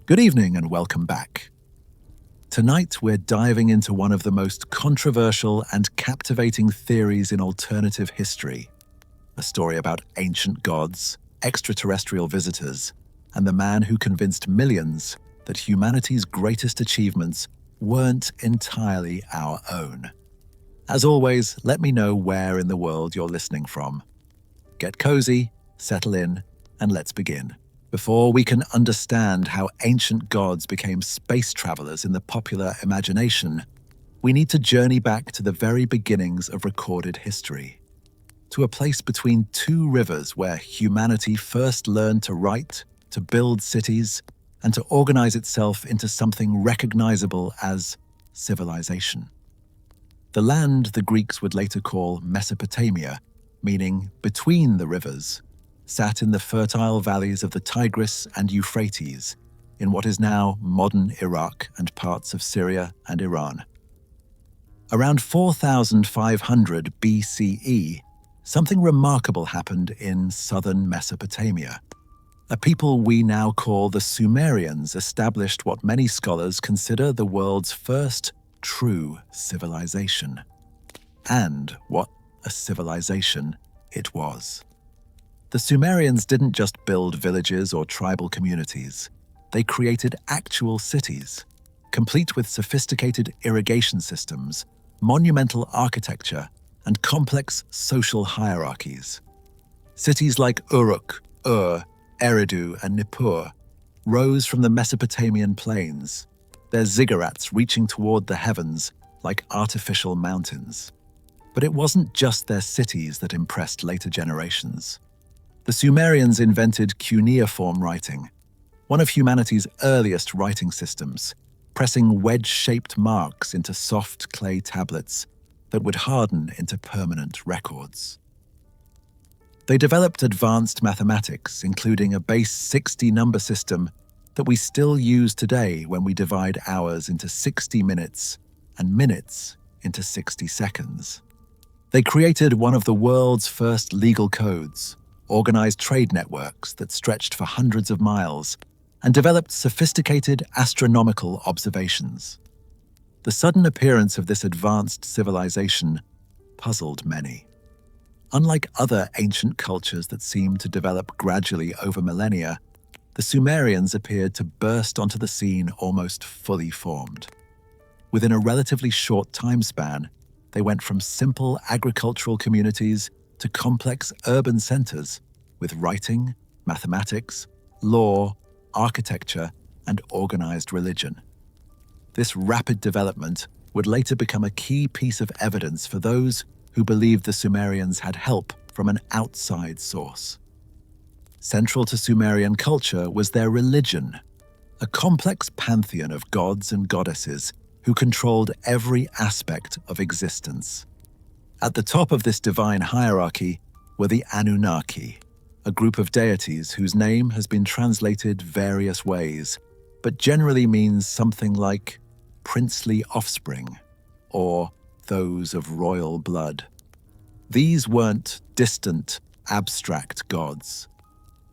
Good evening and welcome back. Tonight we're diving into one of the most controversial and captivating theories in alternative history, a story about ancient gods, extraterrestrial visitors, and the man who convinced millions that humanity's greatest achievements weren't entirely our own. As always, let me know where in the world you're listening from. Get cozy, settle in, and let's begin. Before we can understand how ancient gods became space travelers in the popular imagination, we need to journey back to the very beginnings of recorded history, to a place between two rivers where humanity first learned to write, to build cities, and to organize itself into something recognizable as civilization. The land the Greeks would later call Mesopotamia, meaning between the rivers, sat in the fertile valleys of the Tigris and Euphrates, in what is now modern Iraq and parts of Syria and Iran. Around 4500 BCE, something remarkable happened in southern Mesopotamia. A people we now call the Sumerians established what many scholars consider the world's first true civilization. And what a civilization it was. The Sumerians didn't just build villages or tribal communities. They created actual cities, complete with sophisticated irrigation systems, monumental architecture, and complex social hierarchies. Cities like Uruk, Ur, Eridu, and Nippur rose from the Mesopotamian plains, their ziggurats reaching toward the heavens like artificial mountains. But it wasn't just their cities that impressed later generations. The Sumerians invented cuneiform writing, one of humanity's earliest writing systems, pressing wedge-shaped marks into soft clay tablets that would harden into permanent records. They developed advanced mathematics, including a base 60 number system that we still use today when we divide hours into 60 minutes and minutes into 60 seconds. They created one of the world's first legal codes, organized trade networks that stretched for hundreds of miles, and developed sophisticated astronomical observations. The sudden appearance of this advanced civilization puzzled many. Unlike other ancient cultures that seemed to develop gradually over millennia, the Sumerians appeared to burst onto the scene almost fully formed. Within a relatively short time span, they went from simple agricultural communities to complex urban centers with writing, mathematics, law, architecture, and organized religion. This rapid development would later become a key piece of evidence for those who believed the Sumerians had help from an outside source. Central to Sumerian culture was their religion, a complex pantheon of gods and goddesses who controlled every aspect of existence. At the top of this divine hierarchy were the Anunnaki, a group of deities whose name has been translated various ways, but generally means something like princely offspring or those of royal blood. These weren't distant, abstract gods.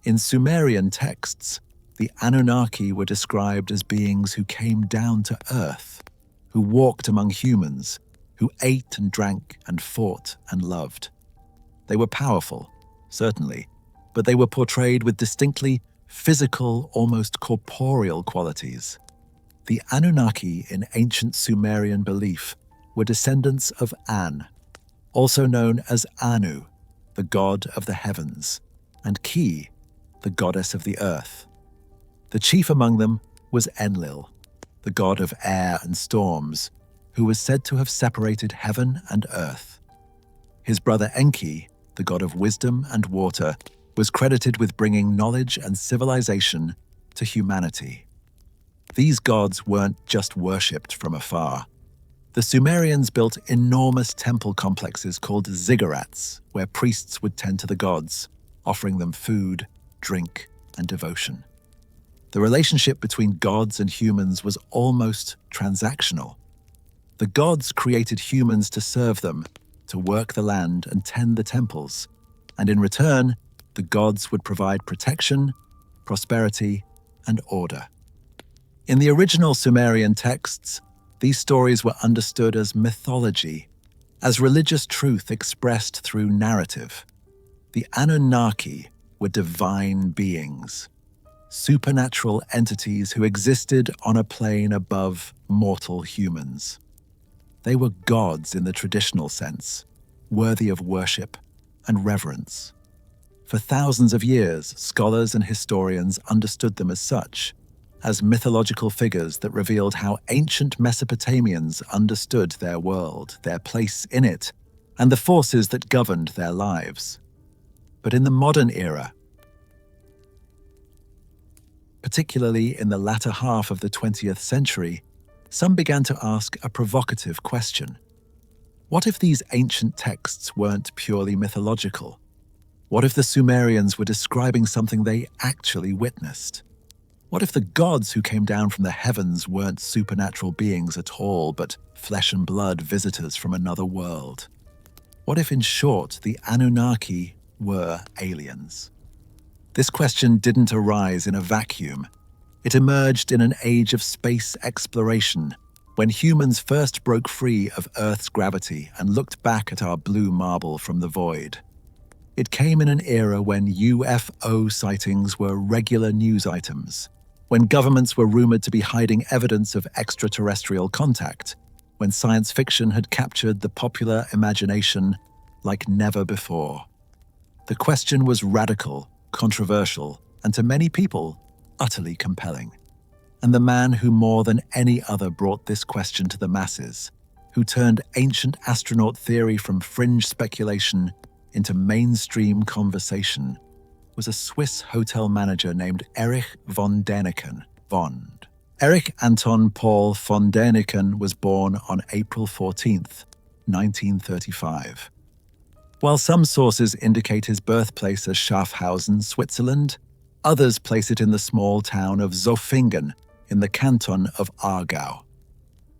In Sumerian texts, the Anunnaki were described as beings who came down to earth, who walked among humans, who ate and drank and fought and loved. They were powerful, certainly, but they were portrayed with distinctly physical, almost corporeal qualities. The Anunnaki in ancient Sumerian belief were descendants of An, also known as Anu, the god of the heavens, and Ki, the goddess of the earth. The chief among them was Enlil, the god of air and storms, who was said to have separated heaven and earth. His brother Enki, the god of wisdom and water, was credited with bringing knowledge and civilization to humanity. These gods weren't just worshipped from afar. The Sumerians built enormous temple complexes called ziggurats, where priests would tend to the gods, offering them food, drink, and devotion. The relationship between gods and humans was almost transactional. The gods created humans to serve them, to work the land and tend the temples, and in return, the gods would provide protection, prosperity, and order. In the original Sumerian texts, these stories were understood as mythology, as religious truth expressed through narrative. The Anunnaki were divine beings, supernatural entities who existed on a plane above mortal humans. They were gods in the traditional sense, worthy of worship and reverence. For thousands of years, scholars and historians understood them as such, as mythological figures that revealed how ancient Mesopotamians understood their world, their place in it, and the forces that governed their lives. But in the modern era, particularly in the latter half of the 20th century, some began to ask a provocative question. What if these ancient texts weren't purely mythological? What if the Sumerians were describing something they actually witnessed? What if the gods who came down from the heavens weren't supernatural beings at all, but flesh and blood visitors from another world? What if, in short, the Anunnaki were aliens? This question didn't arise in a vacuum. It emerged in an age of space exploration, when humans first broke free of Earth's gravity and looked back at our blue marble from the void. It came in an era when UFO sightings were regular news items, when governments were rumored to be hiding evidence of extraterrestrial contact, when science fiction had captured the popular imagination like never before. The question was radical, controversial, and to many people, utterly compelling. And the man who more than any other brought this question to the masses, who turned ancient astronaut theory from fringe speculation into mainstream conversation, was a Swiss hotel manager named Erich von Däniken, Vond. Erich Anton Paul von Däniken was born on April 14th, 1935. While some sources indicate his birthplace as Schaffhausen, Switzerland, others place it in the small town of Zofingen in the canton of Aargau.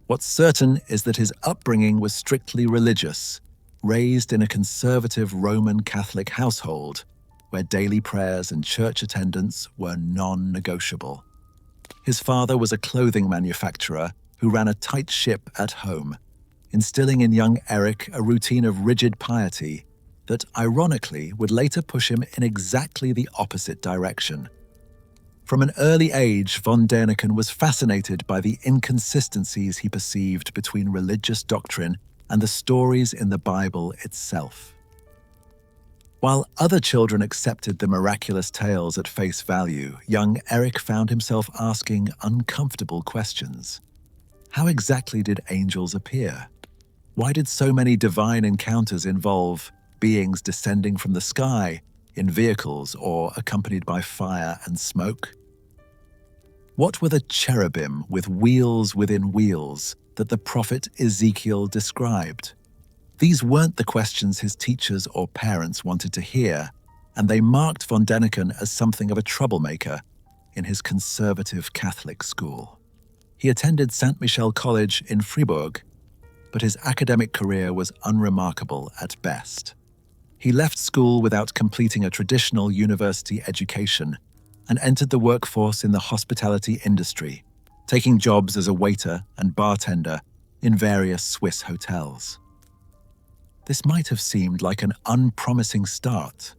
What's certain is that his upbringing was strictly religious, raised in a conservative Roman Catholic household, where daily prayers and church attendance were non-negotiable. His father was a clothing manufacturer who ran a tight ship at home, instilling in young Erich a routine of rigid piety that, ironically, would later push him in exactly the opposite direction. From an early age, von Däniken was fascinated by the inconsistencies he perceived between religious doctrine and the stories in the Bible itself. While other children accepted the miraculous tales at face value, young Erich found himself asking uncomfortable questions. How exactly did angels appear? Why did so many divine encounters involve beings descending from the sky in vehicles or accompanied by fire and smoke? What were the cherubim with wheels within wheels that the prophet Ezekiel described? These weren't the questions his teachers or parents wanted to hear, and they marked von Däniken as something of a troublemaker in his conservative Catholic school. He attended Saint Michel College in Fribourg, but his academic career was unremarkable at best. He left school without completing a traditional university education and entered the workforce in the hospitality industry, taking jobs as a waiter and bartender in various Swiss hotels. This might have seemed like an unpromising start,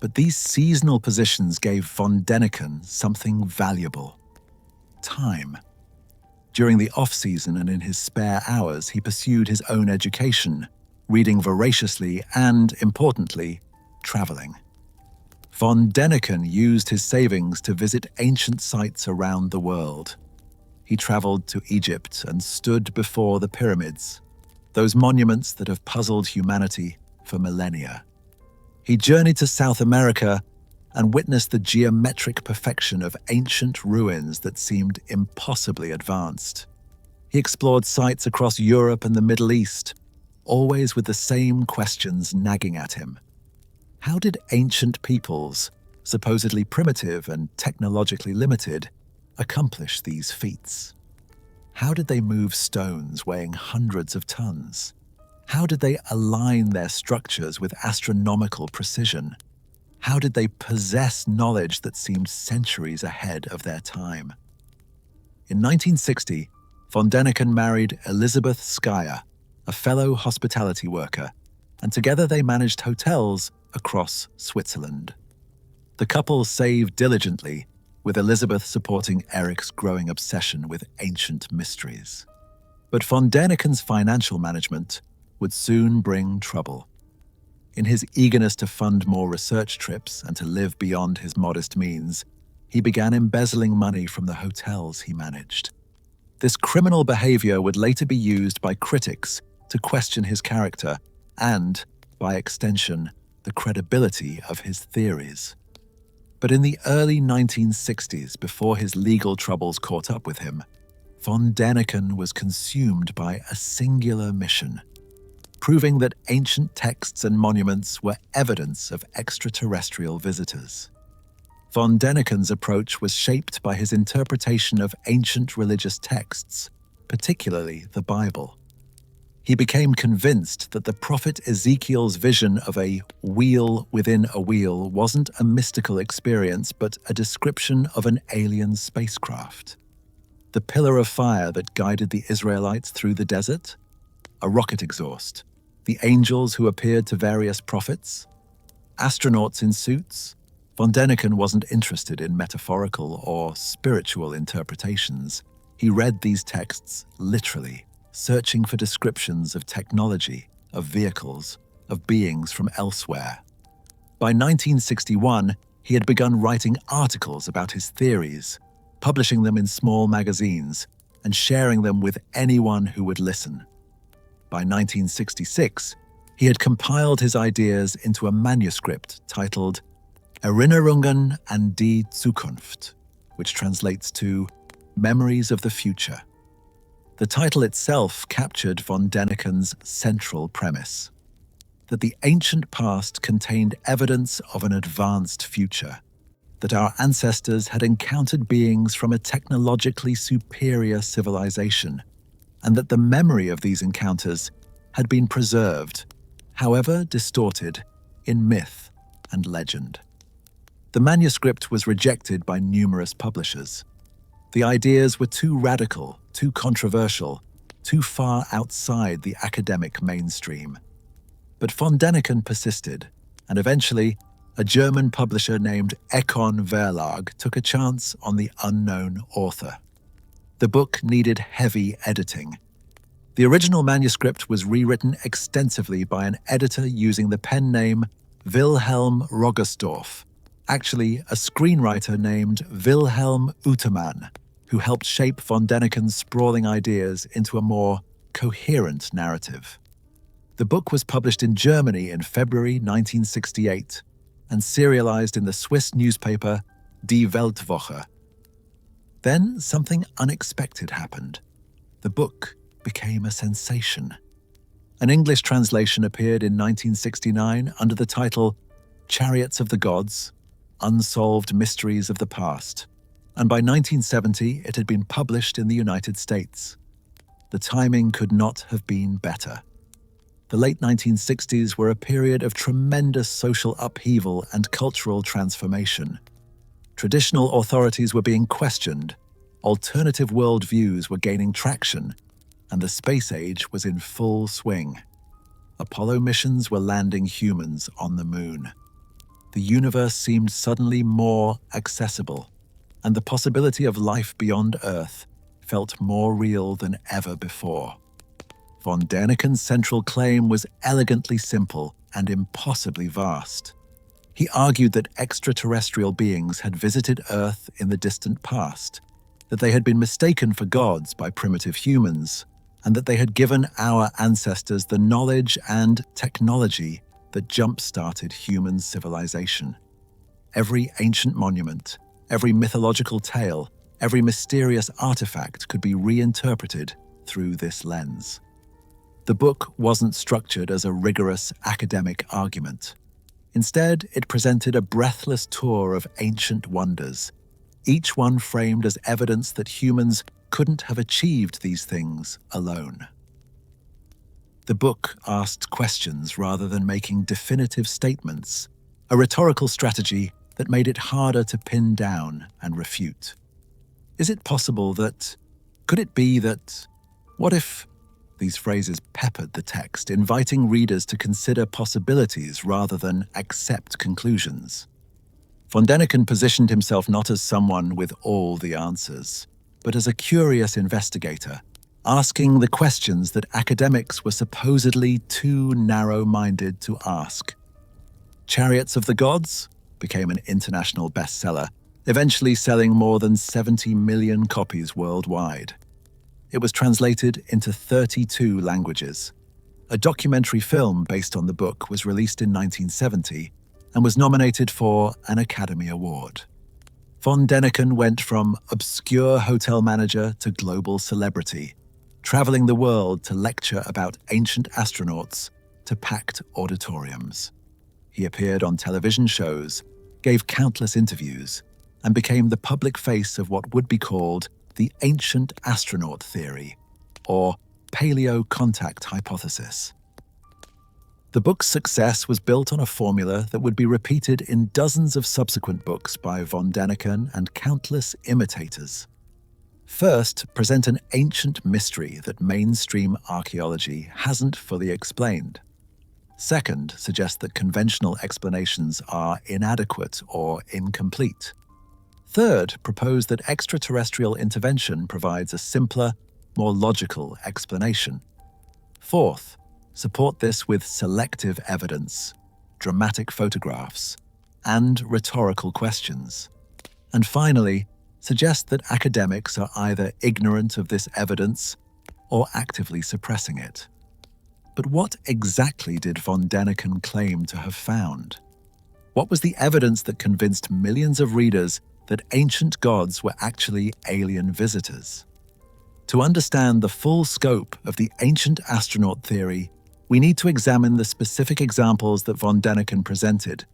but these seasonal positions gave von Däniken something valuable: time. During the off-season and in his spare hours, he pursued his own education, reading voraciously and, importantly, traveling. Von Däniken used his savings to visit ancient sites around the world. He traveled to Egypt and stood before the pyramids, those monuments that have puzzled humanity for millennia. He journeyed to South America and witnessed the geometric perfection of ancient ruins that seemed impossibly advanced. He explored sites across Europe and the Middle East, always with the same questions nagging at him. How did ancient peoples, supposedly primitive and technologically limited, accomplish these feats? How did they move stones weighing hundreds of tons? How did they align their structures with astronomical precision? How did they possess knowledge that seemed centuries ahead of their time? In 1960, von Däniken married Elizabeth Skyer, a fellow hospitality worker, and together they managed hotels across Switzerland. The couple saved diligently, with Elizabeth supporting Erich's growing obsession with ancient mysteries. But von Däniken's financial management would soon bring trouble. In his eagerness to fund more research trips and to live beyond his modest means, he began embezzling money from the hotels he managed. This criminal behavior would later be used by critics to question his character and, by extension, the credibility of his theories. But in the early 1960s, before his legal troubles caught up with him, von Däniken was consumed by a singular mission, proving that ancient texts and monuments were evidence of extraterrestrial visitors. Von Däniken's approach was shaped by his interpretation of ancient religious texts, particularly the Bible. He became convinced that the prophet Ezekiel's vision of a wheel within a wheel wasn't a mystical experience, but a description of an alien spacecraft. The pillar of fire that guided the Israelites through the desert? A rocket exhaust. The angels who appeared to various prophets? Astronauts in suits? Von Däniken wasn't interested in metaphorical or spiritual interpretations. He read these texts literally, searching for descriptions of technology, of vehicles, of beings from elsewhere. By 1961, he had begun writing articles about his theories, publishing them in small magazines, and sharing them with anyone who would listen. By 1966, he had compiled his ideas into a manuscript titled Erinnerungen an die Zukunft, which translates to Memories of the Future. The title itself captured von Däniken's central premise, that the ancient past contained evidence of an advanced future, that our ancestors had encountered beings from a technologically superior civilization, and that the memory of these encounters had been preserved, however distorted, in myth and legend. The manuscript was rejected by numerous publishers. The ideas were too radical, too controversial, too far outside the academic mainstream. But von Däniken persisted, and eventually, a German publisher named Econ Verlag took a chance on the unknown author. The book needed heavy editing. The original manuscript was rewritten extensively by an editor using the pen name Wilhelm Rogersdorf, actually a screenwriter named Wilhelm Utermann, who helped shape von Däniken's sprawling ideas into a more coherent narrative. The book was published in Germany in February 1968 and serialized in the Swiss newspaper Die Weltwoche. Then something unexpected happened. The book became a sensation. An English translation appeared in 1969 under the title Chariots of the Gods, Unsolved Mysteries of the Past, and by 1970 it had been published in the United States. The timing could not have been better. The late 1960s were a period of tremendous social upheaval and cultural transformation. Traditional authorities were being questioned, alternative worldviews were gaining traction, and the space age was in full swing. Apollo missions were landing humans on the moon. The universe seemed suddenly more accessible, and the possibility of life beyond Earth felt more real than ever before. Von Däniken's central claim was elegantly simple and impossibly vast. He argued that extraterrestrial beings had visited Earth in the distant past, that they had been mistaken for gods by primitive humans, and that they had given our ancestors the knowledge and technology that jump-started human civilization. Every ancient monument, every mythological tale, every mysterious artifact could be reinterpreted through this lens. The book wasn't structured as a rigorous academic argument. Instead, it presented a breathless tour of ancient wonders, each one framed as evidence that humans couldn't have achieved these things alone. The book asked questions rather than making definitive statements, a rhetorical strategy that made it harder to pin down and refute. Is it possible that? Could it be that? What if? These phrases peppered the text, inviting readers to consider possibilities rather than accept conclusions. Von Däniken positioned himself not as someone with all the answers, but as a curious investigator, asking the questions that academics were supposedly too narrow-minded to ask. Chariots of the Gods became an international bestseller, eventually selling more than 70 million copies worldwide. It was translated into 32 languages. A documentary film based on the book was released in 1970 and was nominated for an Academy Award. Von Däniken went from obscure hotel manager to global celebrity, traveling the world to lecture about ancient astronauts to packed auditoriums. He appeared on television shows, gave countless interviews, and became the public face of what would be called the ancient astronaut theory, or paleo-contact hypothesis. The book's success was built on a formula that would be repeated in dozens of subsequent books by von Däniken and countless imitators. First, present an ancient mystery that mainstream archaeology hasn't fully explained. Second, suggest that conventional explanations are inadequate or incomplete. Third, propose that extraterrestrial intervention provides a simpler, more logical explanation. Fourth, support this with selective evidence, dramatic photographs, and rhetorical questions. And finally, suggest that academics are either ignorant of this evidence or actively suppressing it. But what exactly did von Däniken claim to have found? What was the evidence that convinced millions of readers that ancient gods were actually alien visitors? To understand the full scope of the ancient astronaut theory, we need to examine the specific examples that von Däniken presented,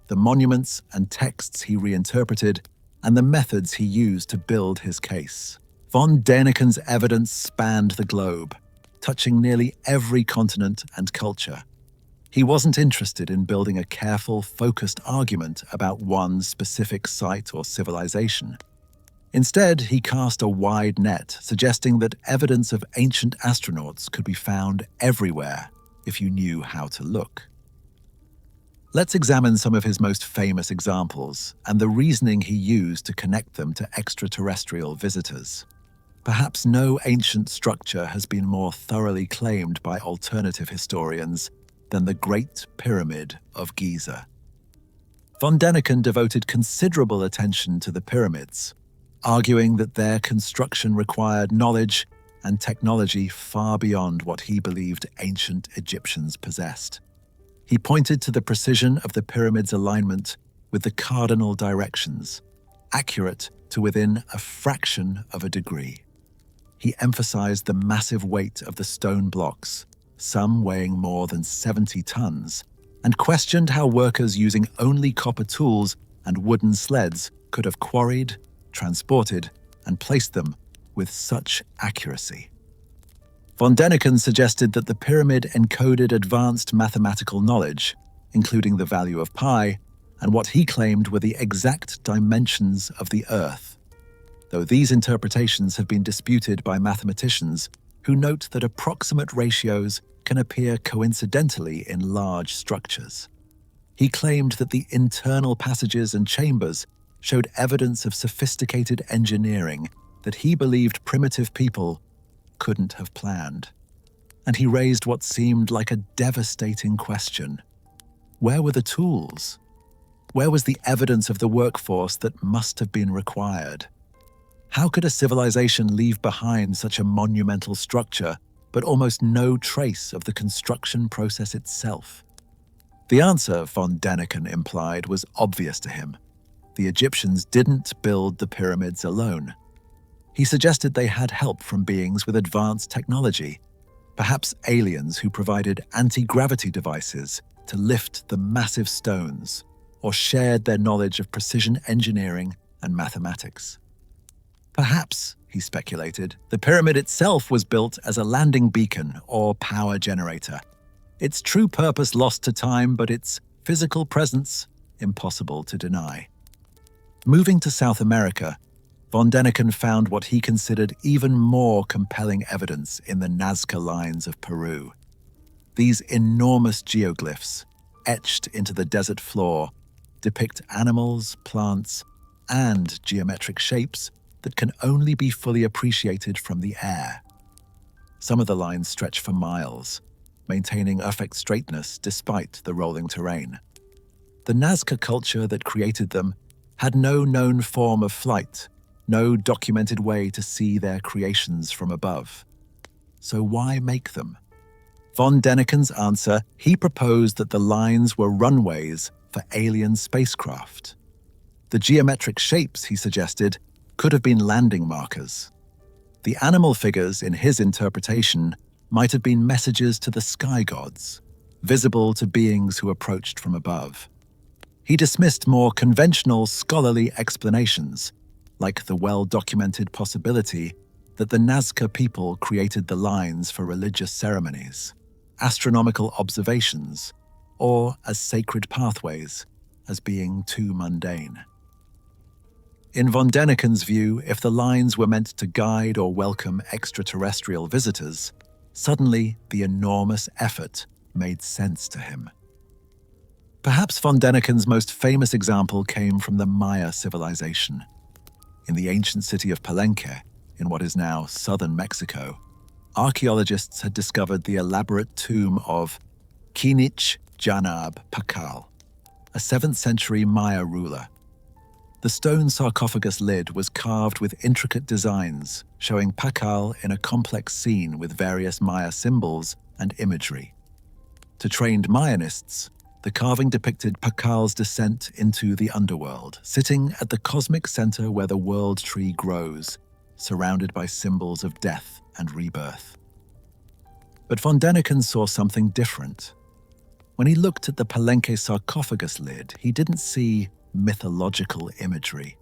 the monuments and texts he reinterpreted, and the methods he used to build his case. Von Däniken's evidence spanned the globe, touching nearly every continent and culture. He wasn't interested in building a careful, focused argument about one specific site or civilization. Instead, he cast a wide net, suggesting that evidence of ancient astronauts could be found everywhere if you knew how to look. Let's examine some of his most famous examples and the reasoning he used to connect them to extraterrestrial visitors. Perhaps no ancient structure has been more thoroughly claimed by alternative historians than the Great Pyramid of Giza. Von Däniken devoted considerable attention to the pyramids, arguing that their construction required knowledge and technology far beyond what he believed ancient Egyptians possessed. He pointed to the precision of the pyramid's alignment with the cardinal directions, accurate to within a fraction of a degree. He emphasized the massive weight of the stone blocks, some weighing more than 70 tons, and questioned how workers using only copper tools and wooden sleds could have quarried, transported, and placed them with such accuracy. Von Däniken suggested that the pyramid encoded advanced mathematical knowledge, including the value of pi, and what he claimed were the exact dimensions of the Earth, though these interpretations have been disputed by mathematicians who note that approximate ratios can appear coincidentally in large structures. He claimed that the internal passages and chambers showed evidence of sophisticated engineering that he believed primitive people couldn't have planned. And he raised what seemed like a devastating question. Where were the tools? Where was the evidence of the workforce that must have been required? How could a civilization leave behind such a monumental structure, but almost no trace of the construction process itself? The answer, von Däniken implied, was obvious to him. The Egyptians didn't build the pyramids alone. He suggested they had help from beings with advanced technology, perhaps aliens who provided anti-gravity devices to lift the massive stones, or shared their knowledge of precision engineering and mathematics. Perhaps, he speculated, the pyramid itself was built as a landing beacon or power generator. Its true purpose lost to time, but its physical presence impossible to deny. Moving to South America, von Däniken found what he considered even more compelling evidence in the Nazca Lines of Peru. These enormous geoglyphs, etched into the desert floor, depict animals, plants, and geometric shapes that can only be fully appreciated from the air. Some of the lines stretch for miles, maintaining perfect straightness despite the rolling terrain. The Nazca culture that created them had no known form of flight, no documented way to see their creations from above. So why make them? Von Däniken's answer, he proposed that the lines were runways for alien spacecraft. The geometric shapes, he suggested, could have been landing markers. The animal figures, in his interpretation, might have been messages to the sky gods, visible to beings who approached from above. He dismissed more conventional scholarly explanations, like the well-documented possibility that the Nazca people created the lines for religious ceremonies, astronomical observations, or as sacred pathways, as being too mundane. In von Däniken's view, if the lines were meant to guide or welcome extraterrestrial visitors, suddenly the enormous effort made sense to him. Perhaps von Däniken's most famous example came from the Maya civilization. In the ancient city of Palenque, in what is now southern Mexico, archaeologists had discovered the elaborate tomb of Kinich Janab Pakal, a 7th century Maya ruler. The stone sarcophagus lid was carved with intricate designs, showing Pakal in a complex scene with various Maya symbols and imagery. To trained Mayanists, the carving depicted Pakal's descent into the underworld, sitting at the cosmic center where the world tree grows, surrounded by symbols of death and rebirth. But von Däniken saw something different. When he looked at the Palenque sarcophagus lid, he didn't see mythological imagery.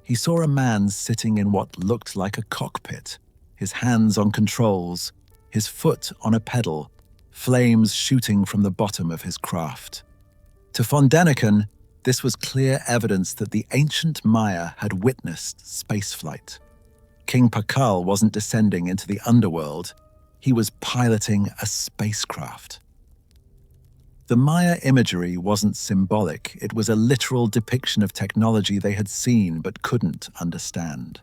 He saw a man sitting in what looked like a cockpit, his hands on controls, his foot on a pedal, flames shooting from the bottom of his craft. To von Däniken, this was clear evidence that the ancient Maya had witnessed spaceflight. King Pakal wasn't descending into the underworld, he was piloting a spacecraft. The Maya imagery wasn't symbolic, it was a literal depiction of technology they had seen but couldn't understand.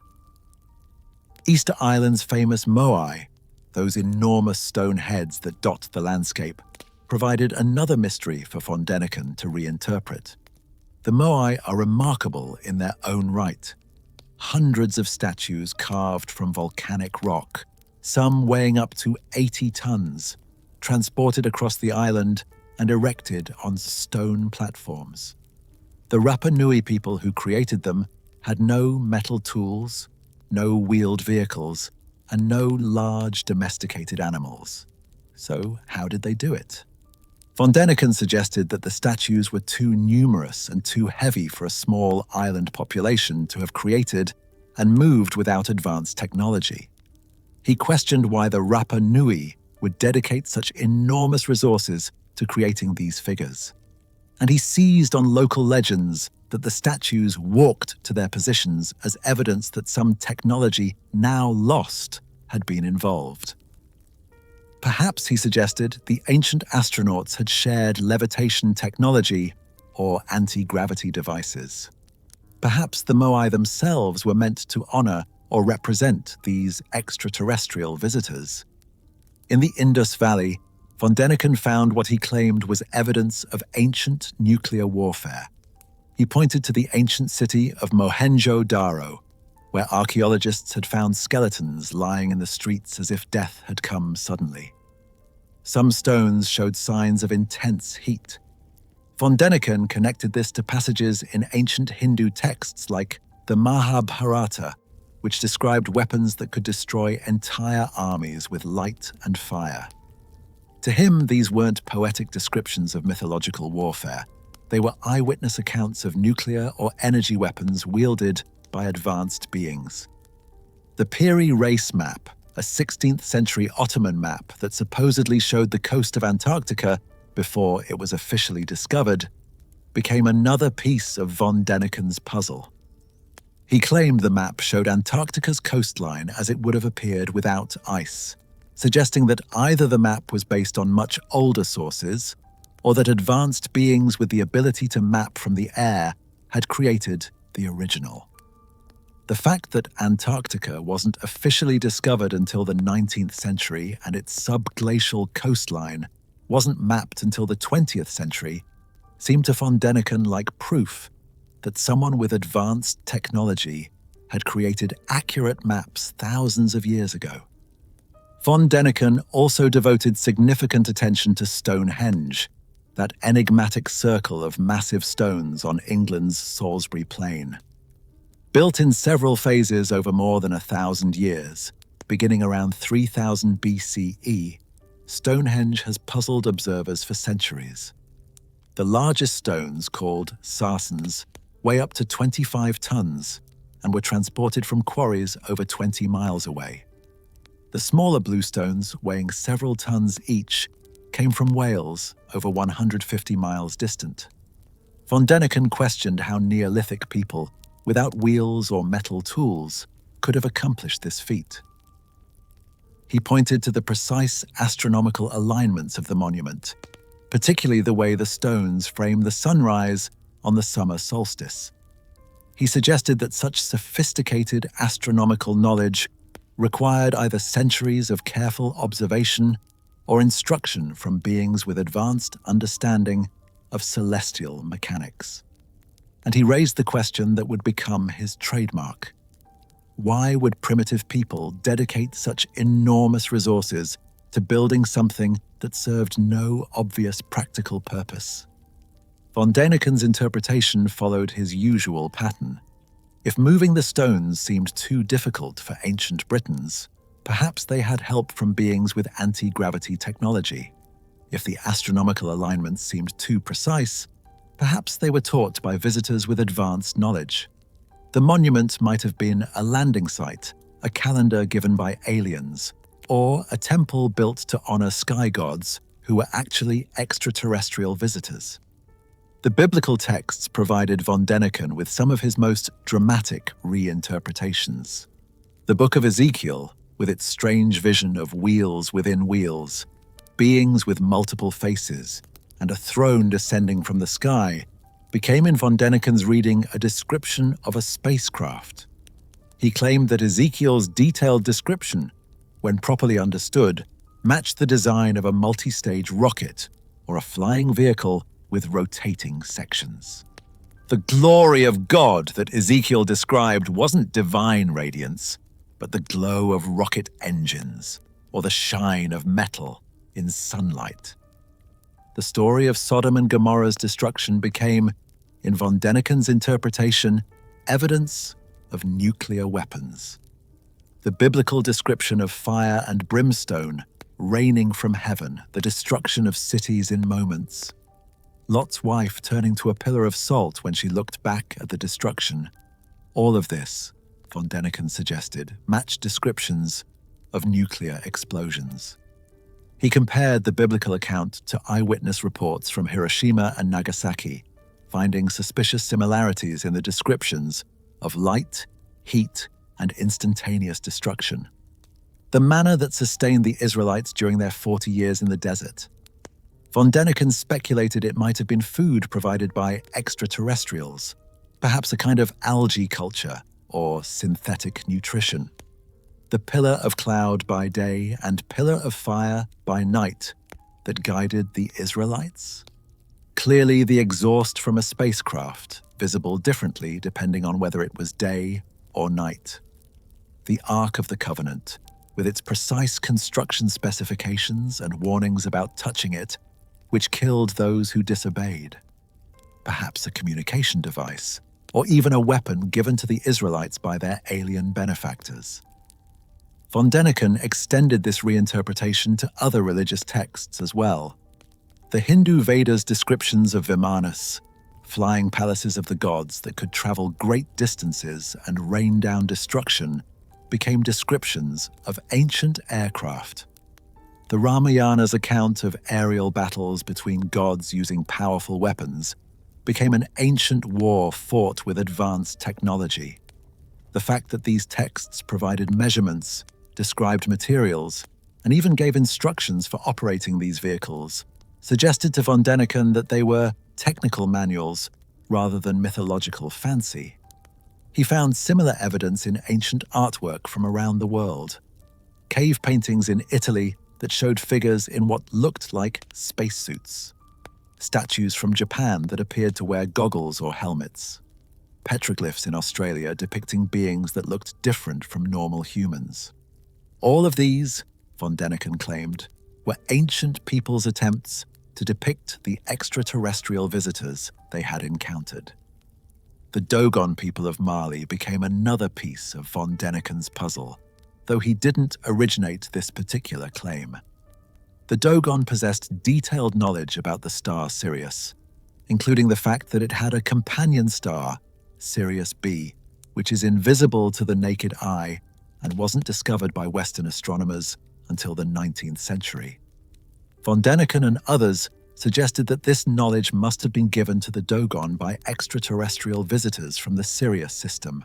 Easter Island's famous moai, those enormous stone heads that dot the landscape, provided another mystery for von Däniken to reinterpret. The moai are remarkable in their own right. Hundreds of statues carved from volcanic rock, some weighing up to 80 tons, transported across the island and erected on stone platforms. The Rapa Nui people who created them had no metal tools, no wheeled vehicles, and no large domesticated animals. So how did they do it? Von Däniken suggested that the statues were too numerous and too heavy for a small island population to have created and moved without advanced technology. He questioned why the Rapa Nui would dedicate such enormous resources to creating these figures. And he seized on local legends that the statues walked to their positions as evidence that some technology now lost had been involved. Perhaps, he suggested, the ancient astronauts had shared levitation technology or anti-gravity devices. Perhaps the moai themselves were meant to honor or represent these extraterrestrial visitors. In the Indus Valley, von Däniken found what he claimed was evidence of ancient nuclear warfare. He pointed to the ancient city of Mohenjo-Daro, where archaeologists had found skeletons lying in the streets as if death had come suddenly. Some stones showed signs of intense heat. Von Däniken connected this to passages in ancient Hindu texts like the Mahabharata, which described weapons that could destroy entire armies with light and fire. To him, these weren't poetic descriptions of mythological warfare. They were eyewitness accounts of nuclear or energy weapons wielded by advanced beings. The Piri race map, a 16th century Ottoman map that supposedly showed the coast of Antarctica before it was officially discovered, became another piece of von Däniken's puzzle. He claimed the map showed Antarctica's coastline as it would have appeared without ice, suggesting that either the map was based on much older sources or that advanced beings with the ability to map from the air had created the original. The fact that Antarctica wasn't officially discovered until the 19th century and its subglacial coastline wasn't mapped until the 20th century seemed to von Däniken like proof that someone with advanced technology had created accurate maps thousands of years ago. Von Däniken also devoted significant attention to Stonehenge, that enigmatic circle of massive stones on England's Salisbury Plain. Built in several phases over more than 1,000 years, beginning around 3000 BCE, Stonehenge has puzzled observers for centuries. The largest stones, called sarsens, weigh up to 25 tons and were transported from quarries over 20 miles away. The smaller bluestones, weighing several tons each, came from Wales, over 150 miles distant. Von Däniken questioned how Neolithic people, without wheels or metal tools, could have accomplished this feat. He pointed to the precise astronomical alignments of the monument, particularly the way the stones frame the sunrise on the summer solstice. He suggested that such sophisticated astronomical knowledge required either centuries of careful observation or instruction from beings with advanced understanding of celestial mechanics. And he raised the question that would become his trademark. Why would primitive people dedicate such enormous resources to building something that served no obvious practical purpose? Von Däniken's interpretation followed his usual pattern. If moving the stones seemed too difficult for ancient Britons, perhaps they had help from beings with anti-gravity technology. If the astronomical alignments seemed too precise, perhaps they were taught by visitors with advanced knowledge. The monument might have been a landing site, a calendar given by aliens, or a temple built to honor sky gods who were actually extraterrestrial visitors. The biblical texts provided von Däniken with some of his most dramatic reinterpretations. The Book of Ezekiel, with its strange vision of wheels within wheels, beings with multiple faces, and a throne descending from the sky, became in von Däniken's reading a description of a spacecraft. He claimed that Ezekiel's detailed description, when properly understood, matched the design of a multi-stage rocket or a flying vehicle with rotating sections. The glory of God that Ezekiel described wasn't divine radiance, but the glow of rocket engines or the shine of metal in sunlight. The story of Sodom and Gomorrah's destruction became, in von Däniken's interpretation, evidence of nuclear weapons. The biblical description of fire and brimstone raining from heaven, the destruction of cities in moments. Lot's wife turning to a pillar of salt when she looked back at the destruction. All of this, von Däniken suggested, matched descriptions of nuclear explosions. He compared the biblical account to eyewitness reports from Hiroshima and Nagasaki, finding suspicious similarities in the descriptions of light, heat, and instantaneous destruction. The manna that sustained the Israelites during their 40 years in the desert. Von Däniken speculated it might have been food provided by extraterrestrials, perhaps a kind of algae culture or synthetic nutrition. The pillar of cloud by day and pillar of fire by night that guided the Israelites? Clearly the exhaust from a spacecraft, visible differently depending on whether it was day or night. The Ark of the Covenant, with its precise construction specifications and warnings about touching it, which killed those who disobeyed. Perhaps a communication device, or even a weapon given to the Israelites by their alien benefactors. Von Däniken extended this reinterpretation to other religious texts as well. The Hindu Vedas' descriptions of Vimanas, flying palaces of the gods that could travel great distances and rain down destruction, became descriptions of ancient aircraft. The Ramayana's account of aerial battles between gods using powerful weapons became an ancient war fought with advanced technology. The fact that these texts provided measurements, described materials, and even gave instructions for operating these vehicles suggested to von Däniken that they were technical manuals rather than mythological fancy. He found similar evidence in ancient artwork from around the world. Cave paintings in Italy that showed figures in what looked like spacesuits. Statues from Japan that appeared to wear goggles or helmets. Petroglyphs in Australia depicting beings that looked different from normal humans. All of these, von Däniken claimed, were ancient people's attempts to depict the extraterrestrial visitors they had encountered. The Dogon people of Mali became another piece of von Däniken's puzzle, though he didn't originate this particular claim. The Dogon possessed detailed knowledge about the star Sirius, including the fact that it had a companion star, Sirius B, which is invisible to the naked eye and wasn't discovered by Western astronomers until the 19th century. Von Däniken and others suggested that this knowledge must have been given to the Dogon by extraterrestrial visitors from the Sirius system.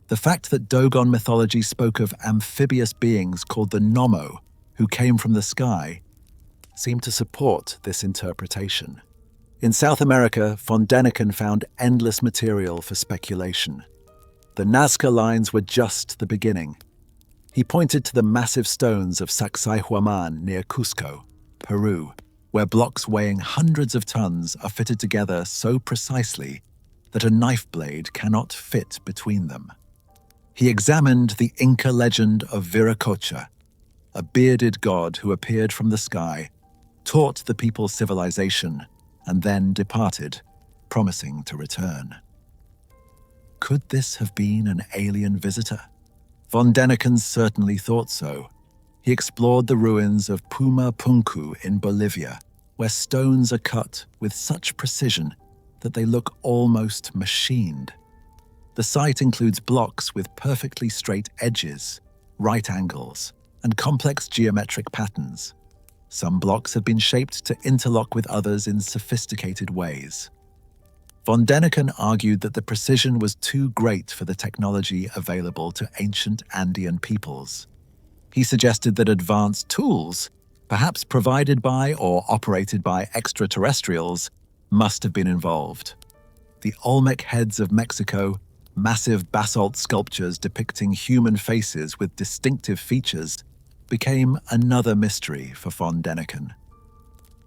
The fact that Dogon mythology spoke of amphibious beings called the Nommo, who came from the sky, seemed to support this interpretation. In South America, von Däniken found endless material for speculation. The Nazca Lines were just the beginning. He pointed to the massive stones of Sacsayhuaman near Cusco, Peru, where blocks weighing hundreds of tons are fitted together so precisely that a knife blade cannot fit between them. He examined the Inca legend of Viracocha, a bearded god who appeared from the sky, taught the people civilization, and then departed, promising to return. Could this have been an alien visitor? Von Däniken certainly thought so. He explored the ruins of Puma Punku in Bolivia, where stones are cut with such precision that they look almost machined. The site includes blocks with perfectly straight edges, right angles, and complex geometric patterns. Some blocks have been shaped to interlock with others in sophisticated ways. Von Däniken argued that the precision was too great for the technology available to ancient Andean peoples. He suggested that advanced tools, perhaps provided by or operated by extraterrestrials, must have been involved. The Olmec heads of Mexico, massive basalt sculptures depicting human faces with distinctive features, became another mystery for von Däniken.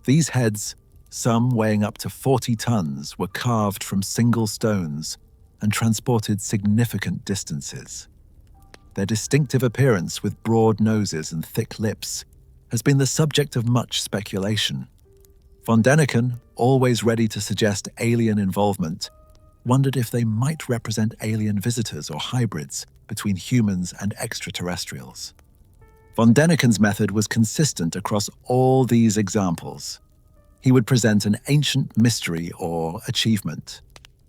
These heads, some weighing up to 40 tons, were carved from single stones and transported significant distances. Their distinctive appearance with broad noses and thick lips has been the subject of much speculation. Von Däniken, always ready to suggest alien involvement, wondered if they might represent alien visitors or hybrids between humans and extraterrestrials. Von Däniken's method was consistent across all these examples. He would present an ancient mystery or achievement.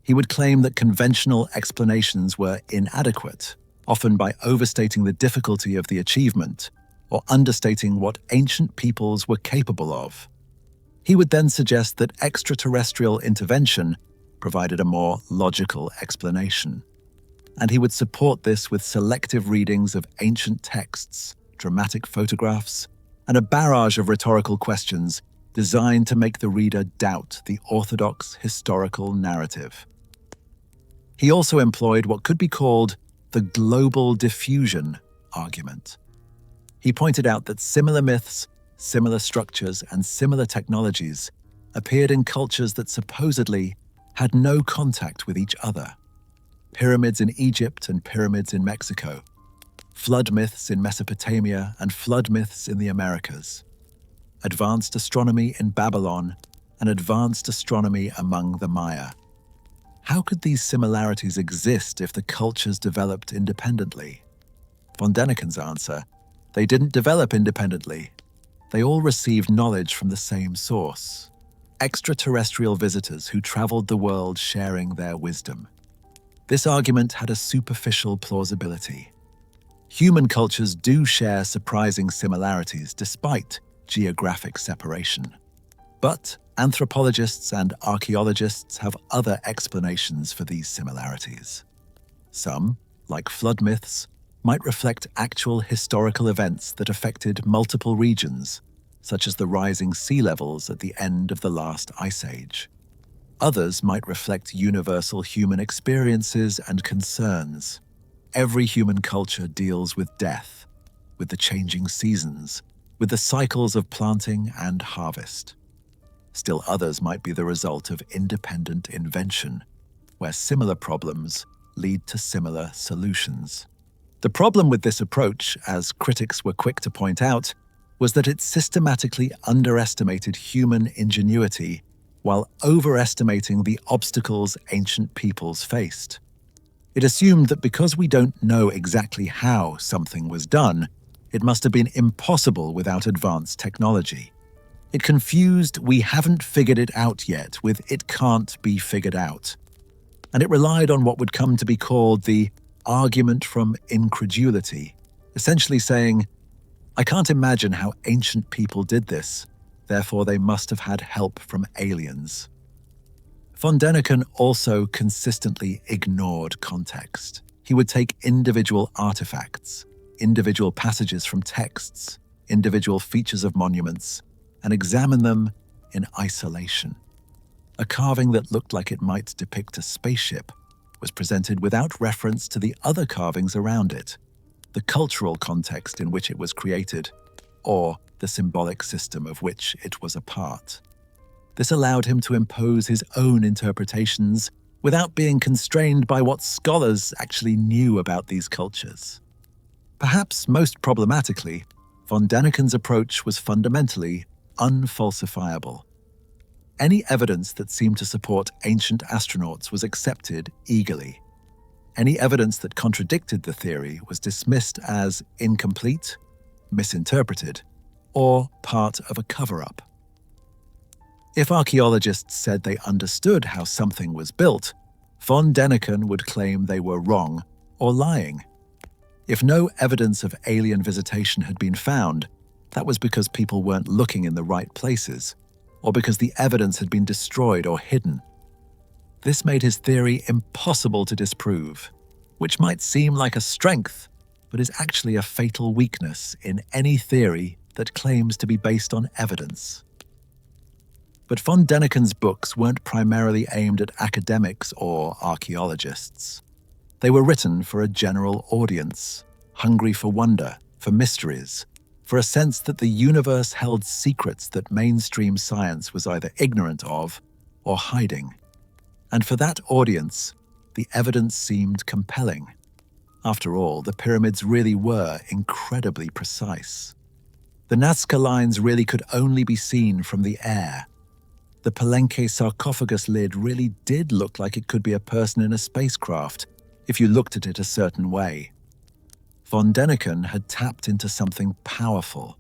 He would claim that conventional explanations were inadequate, often by overstating the difficulty of the achievement or understating what ancient peoples were capable of. He would then suggest that extraterrestrial intervention provided a more logical explanation, and he would support this with selective readings of ancient texts, dramatic photographs, and a barrage of rhetorical questions designed to make the reader doubt the orthodox historical narrative. He also employed what could be called the global diffusion argument. He pointed out that similar myths, similar structures, and similar technologies appeared in cultures that supposedly had no contact with each other. Pyramids in Egypt and pyramids in Mexico, flood myths in Mesopotamia and flood myths in the Americas, advanced astronomy in Babylon and advanced astronomy among the Maya. How could these similarities exist if the cultures developed independently? Von Däniken's answer: they didn't develop independently. They all received knowledge from the same source. Extraterrestrial visitors who traveled the world sharing their wisdom. This argument had a superficial plausibility. Human cultures do share surprising similarities despite geographic separation. But anthropologists and archaeologists have other explanations for these similarities. Some, like flood myths, might reflect actual historical events that affected multiple regions, such as the rising sea levels at the end of the last ice age. Others might reflect universal human experiences and concerns. Every human culture deals with death, with the changing seasons, with the cycles of planting and harvest. Still others might be the result of independent invention, where similar problems lead to similar solutions. The problem with this approach, as critics were quick to point out, was that it systematically underestimated human ingenuity while overestimating the obstacles ancient peoples faced. It assumed that because we don't know exactly how something was done, it must have been impossible without advanced technology. It confused "we haven't figured it out yet" with "it can't be figured out." And it relied on what would come to be called the argument from incredulity, essentially saying, "I can't imagine how ancient people did this, therefore they must have had help from aliens." Von Däniken also consistently ignored context. He would take individual artifacts, individual passages from texts, individual features of monuments, and examine them in isolation. A carving that looked like it might depict a spaceship was presented without reference to the other carvings around it, the cultural context in which it was created, or the symbolic system of which it was a part. This allowed him to impose his own interpretations without being constrained by what scholars actually knew about these cultures. Perhaps most problematically, von Däniken's approach was fundamentally unfalsifiable. Any evidence that seemed to support ancient astronauts was accepted eagerly. Any evidence that contradicted the theory was dismissed as incomplete, misinterpreted, or part of a cover-up. If archaeologists said they understood how something was built, von Däniken would claim they were wrong or lying. If no evidence of alien visitation had been found, that was because people weren't looking in the right places, or because the evidence had been destroyed or hidden. This made his theory impossible to disprove, which might seem like a strength, but is actually a fatal weakness in any theory that claims to be based on evidence. But von Däniken's books weren't primarily aimed at academics or archaeologists. They were written for a general audience, hungry for wonder, for mysteries, for a sense that the universe held secrets that mainstream science was either ignorant of or hiding. And for that audience, the evidence seemed compelling. After all, the pyramids really were incredibly precise. The Nazca Lines really could only be seen from the air. The Palenque sarcophagus lid really did look like it could be a person in a spacecraft if you looked at it a certain way. Von Däniken had tapped into something powerful,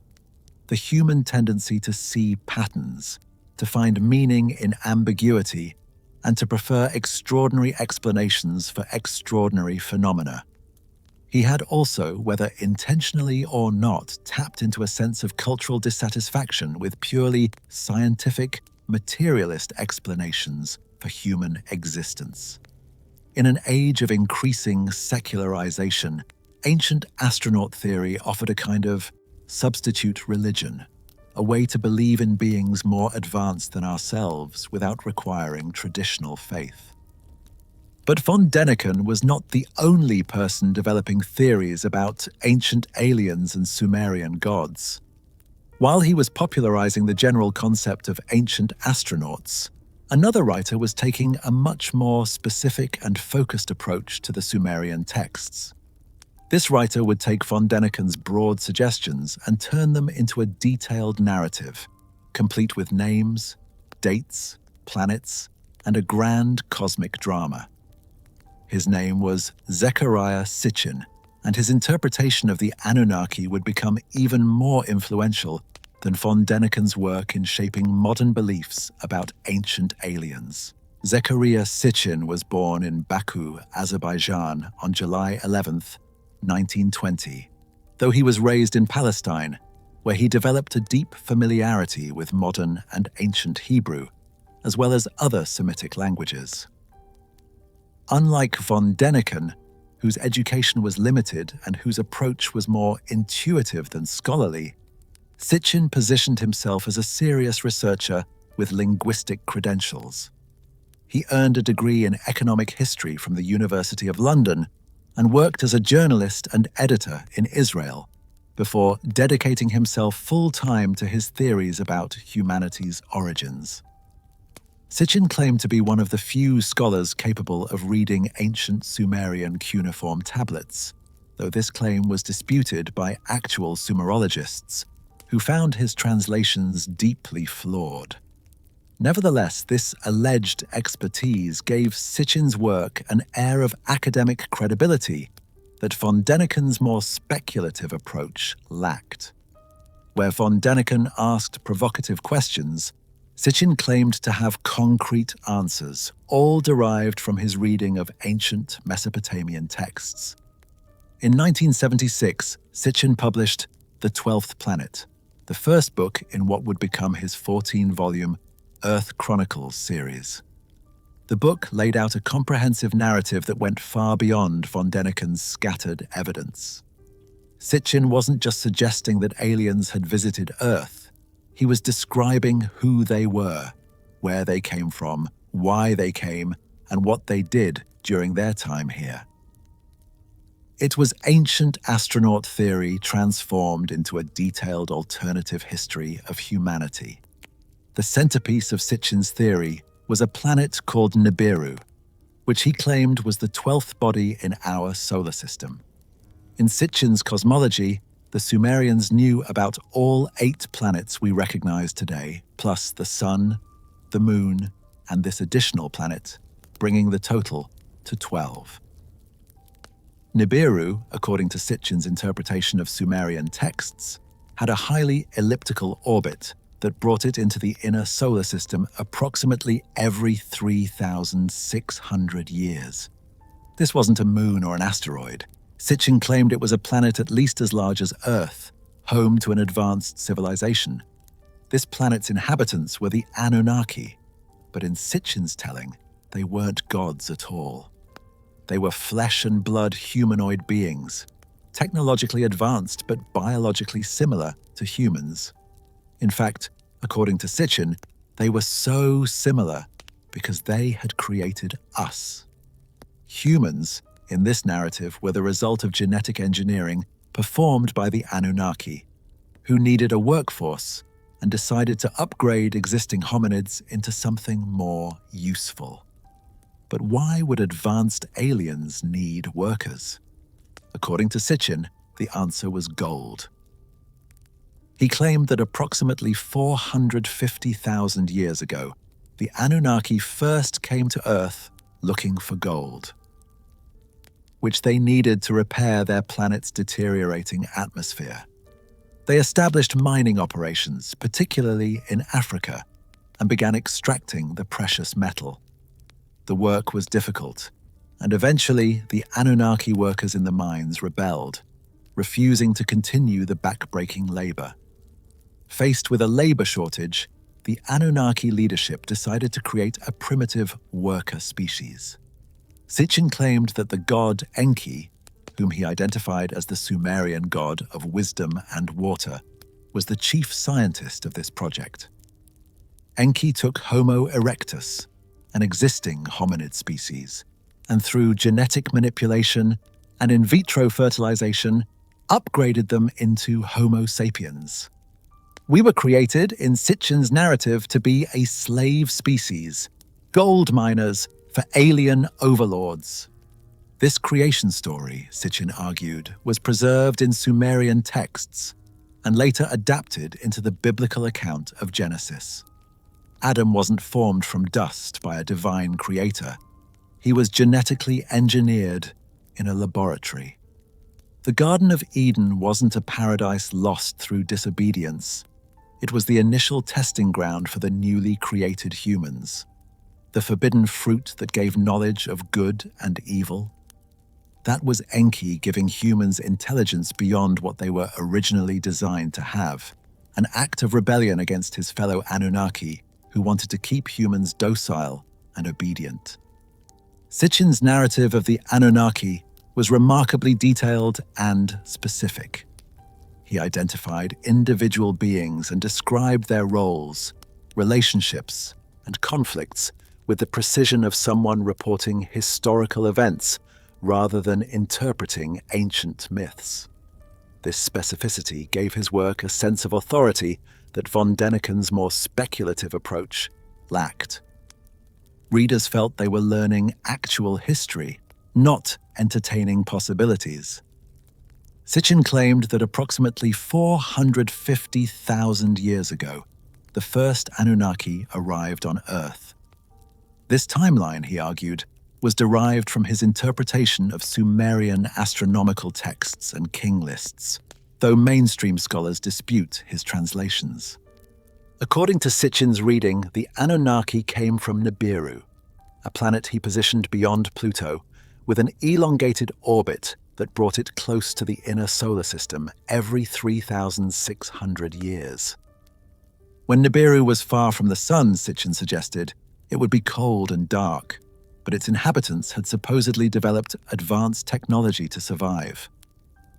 the human tendency to see patterns, to find meaning in ambiguity, and to prefer extraordinary explanations for extraordinary phenomena. He had also, whether intentionally or not, tapped into a sense of cultural dissatisfaction with purely scientific, materialist explanations for human existence. In an age of increasing secularization, ancient astronaut theory offered a kind of substitute religion, a way to believe in beings more advanced than ourselves without requiring traditional faith. But von Däniken was not the only person developing theories about ancient aliens and Sumerian gods. While he was popularizing the general concept of ancient astronauts, another writer was taking a much more specific and focused approach to the Sumerian texts. This writer would take von Däniken's broad suggestions and turn them into a detailed narrative, complete with names, dates, planets, and a grand cosmic drama. His name was Zecharia Sitchin, and his interpretation of the Anunnaki would become even more influential than von Däniken's work in shaping modern beliefs about ancient aliens. Zecharia Sitchin was born in Baku, Azerbaijan on July 11th, 1920, though he was raised in Palestine, where he developed a deep familiarity with modern and ancient Hebrew, as well as other Semitic languages. Unlike von Däniken, whose education was limited and whose approach was more intuitive than scholarly, Sitchin positioned himself as a serious researcher with linguistic credentials. He earned a degree in economic history from the University of London and worked as a journalist and editor in Israel before dedicating himself full-time to his theories about humanity's origins. Sitchin claimed to be one of the few scholars capable of reading ancient Sumerian cuneiform tablets, though this claim was disputed by actual Sumerologists, who found his translations deeply flawed. Nevertheless, this alleged expertise gave Sitchin's work an air of academic credibility that von Däniken's more speculative approach lacked. Where von Däniken asked provocative questions, Sitchin claimed to have concrete answers, all derived from his reading of ancient Mesopotamian texts. In 1976, Sitchin published The 12th Planet, the first book in what would become his 14-volume Earth Chronicles series. The book laid out a comprehensive narrative that went far beyond von Däniken's scattered evidence. Sitchin wasn't just suggesting that aliens had visited Earth. He was describing who they were, where they came from, why they came, and what they did during their time here. It was ancient astronaut theory transformed into a detailed alternative history of humanity. The centerpiece of Sitchin's theory was a planet called Nibiru, which he claimed was the 12th body in our solar system. In Sitchin's cosmology, the Sumerians knew about all 8 planets we recognize today, plus the Sun, the Moon, and this additional planet, bringing the total to 12. Nibiru, according to Sitchin's interpretation of Sumerian texts, had a highly elliptical orbit that brought it into the inner solar system approximately every 3,600 years. This wasn't a moon or an asteroid. Sitchin claimed it was a planet at least as large as Earth, home to an advanced civilization. This planet's inhabitants were the Anunnaki, but in Sitchin's telling, they weren't gods at all. They were flesh and blood humanoid beings, technologically advanced but biologically similar to humans. In fact, according to Sitchin, they were so similar because they had created us. Humans, in this narrative, were the result of genetic engineering performed by the Anunnaki, who needed a workforce and decided to upgrade existing hominids into something more useful. But why would advanced aliens need workers? According to Sitchin, the answer was gold. He claimed that approximately 450,000 years ago, the Anunnaki first came to Earth looking for gold, which they needed to repair their planet's deteriorating atmosphere. They established mining operations, particularly in Africa, and began extracting the precious metal. The work was difficult, and eventually the Anunnaki workers in the mines rebelled, refusing to continue the backbreaking labor. Faced with a labor shortage, the Anunnaki leadership decided to create a primitive worker species. Sitchin claimed that the god Enki, whom he identified as the Sumerian god of wisdom and water, was the chief scientist of this project. Enki took Homo erectus, an existing hominid species, and through genetic manipulation and in vitro fertilization, upgraded them into Homo sapiens. We were created, in Sitchin's narrative, to be a slave species, gold miners for alien overlords. This creation story, Sitchin argued, was preserved in Sumerian texts and later adapted into the biblical account of Genesis. Adam wasn't formed from dust by a divine creator. He was genetically engineered in a laboratory. The Garden of Eden wasn't a paradise lost through disobedience. It was the initial testing ground for the newly created humans, the forbidden fruit that gave knowledge of good and evil. That was Enki giving humans intelligence beyond what they were originally designed to have, an act of rebellion against his fellow Anunnaki, who wanted to keep humans docile and obedient. Sitchin's narrative of the Anunnaki was remarkably detailed and specific. He identified individual beings and described their roles, relationships, and conflicts with the precision of someone reporting historical events rather than interpreting ancient myths. This specificity gave his work a sense of authority that von Däniken's more speculative approach lacked. Readers felt they were learning actual history, not entertaining possibilities. Sitchin claimed that approximately 450,000 years ago, the first Anunnaki arrived on Earth. This timeline, he argued, was derived from his interpretation of Sumerian astronomical texts and king lists, though mainstream scholars dispute his translations. According to Sitchin's reading, the Anunnaki came from Nibiru, a planet he positioned beyond Pluto, with an elongated orbit that brought it close to the inner solar system every 3,600 years. When Nibiru was far from the sun, Sitchin suggested, it would be cold and dark, but its inhabitants had supposedly developed advanced technology to survive.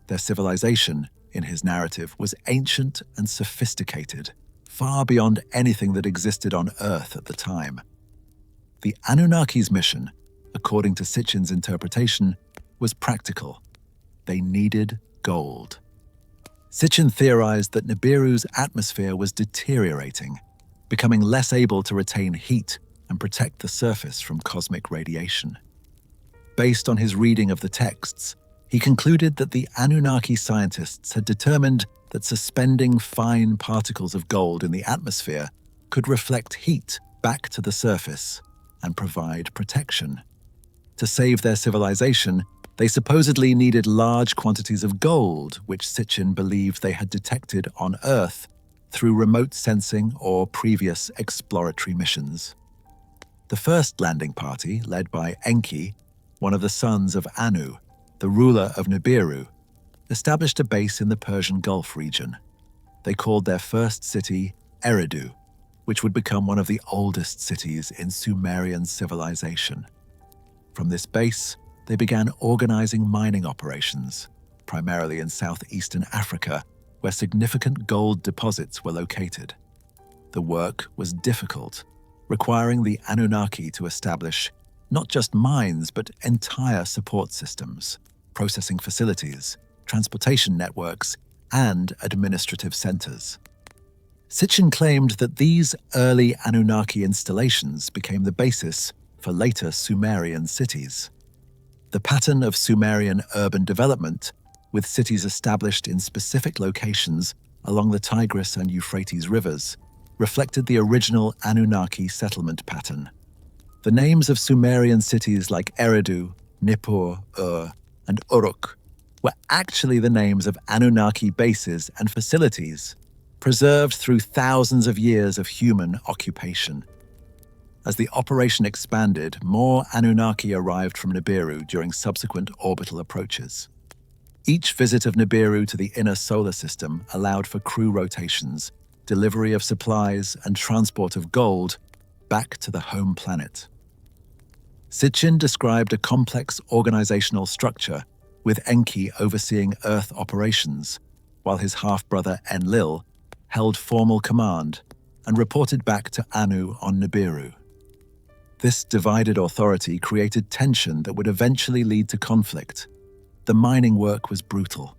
Their civilization, in his narrative, was ancient and sophisticated, far beyond anything that existed on Earth at the time. The Anunnaki's mission, according to Sitchin's interpretation, was practical. They needed gold. Sitchin theorized that Nibiru's atmosphere was deteriorating, becoming less able to retain heat and protect the surface from cosmic radiation. Based on his reading of the texts, he concluded that the Anunnaki scientists had determined that suspending fine particles of gold in the atmosphere could reflect heat back to the surface and provide protection. To save their civilization, they supposedly needed large quantities of gold, which Sitchin believed they had detected on Earth through remote sensing or previous exploratory missions. The first landing party, led by Enki, one of the sons of Anu, the ruler of Nibiru, established a base in the Persian Gulf region. They called their first city Eridu, which would become one of the oldest cities in Sumerian civilization. From this base, they began organizing mining operations, primarily in southeastern Africa, where significant gold deposits were located. The work was difficult, requiring the Anunnaki to establish not just mines but entire support systems, processing facilities, transportation networks, and administrative centers. Sitchin claimed that these early Anunnaki installations became the basis for later Sumerian cities. The pattern of Sumerian urban development, with cities established in specific locations along the Tigris and Euphrates rivers, reflected the original Anunnaki settlement pattern. The names of Sumerian cities like Eridu, Nippur, and Uruk were actually the names of Anunnaki bases and facilities, preserved through thousands of years of human occupation. As the operation expanded, more Anunnaki arrived from Nibiru during subsequent orbital approaches. Each visit of Nibiru to the inner solar system allowed for crew rotations, delivery of supplies, and transport of gold back to the home planet. Sitchin described a complex organizational structure, with Enki overseeing Earth operations, while his half-brother Enlil held formal command and reported back to Anu on Nibiru. This divided authority created tension that would eventually lead to conflict. The mining work was brutal.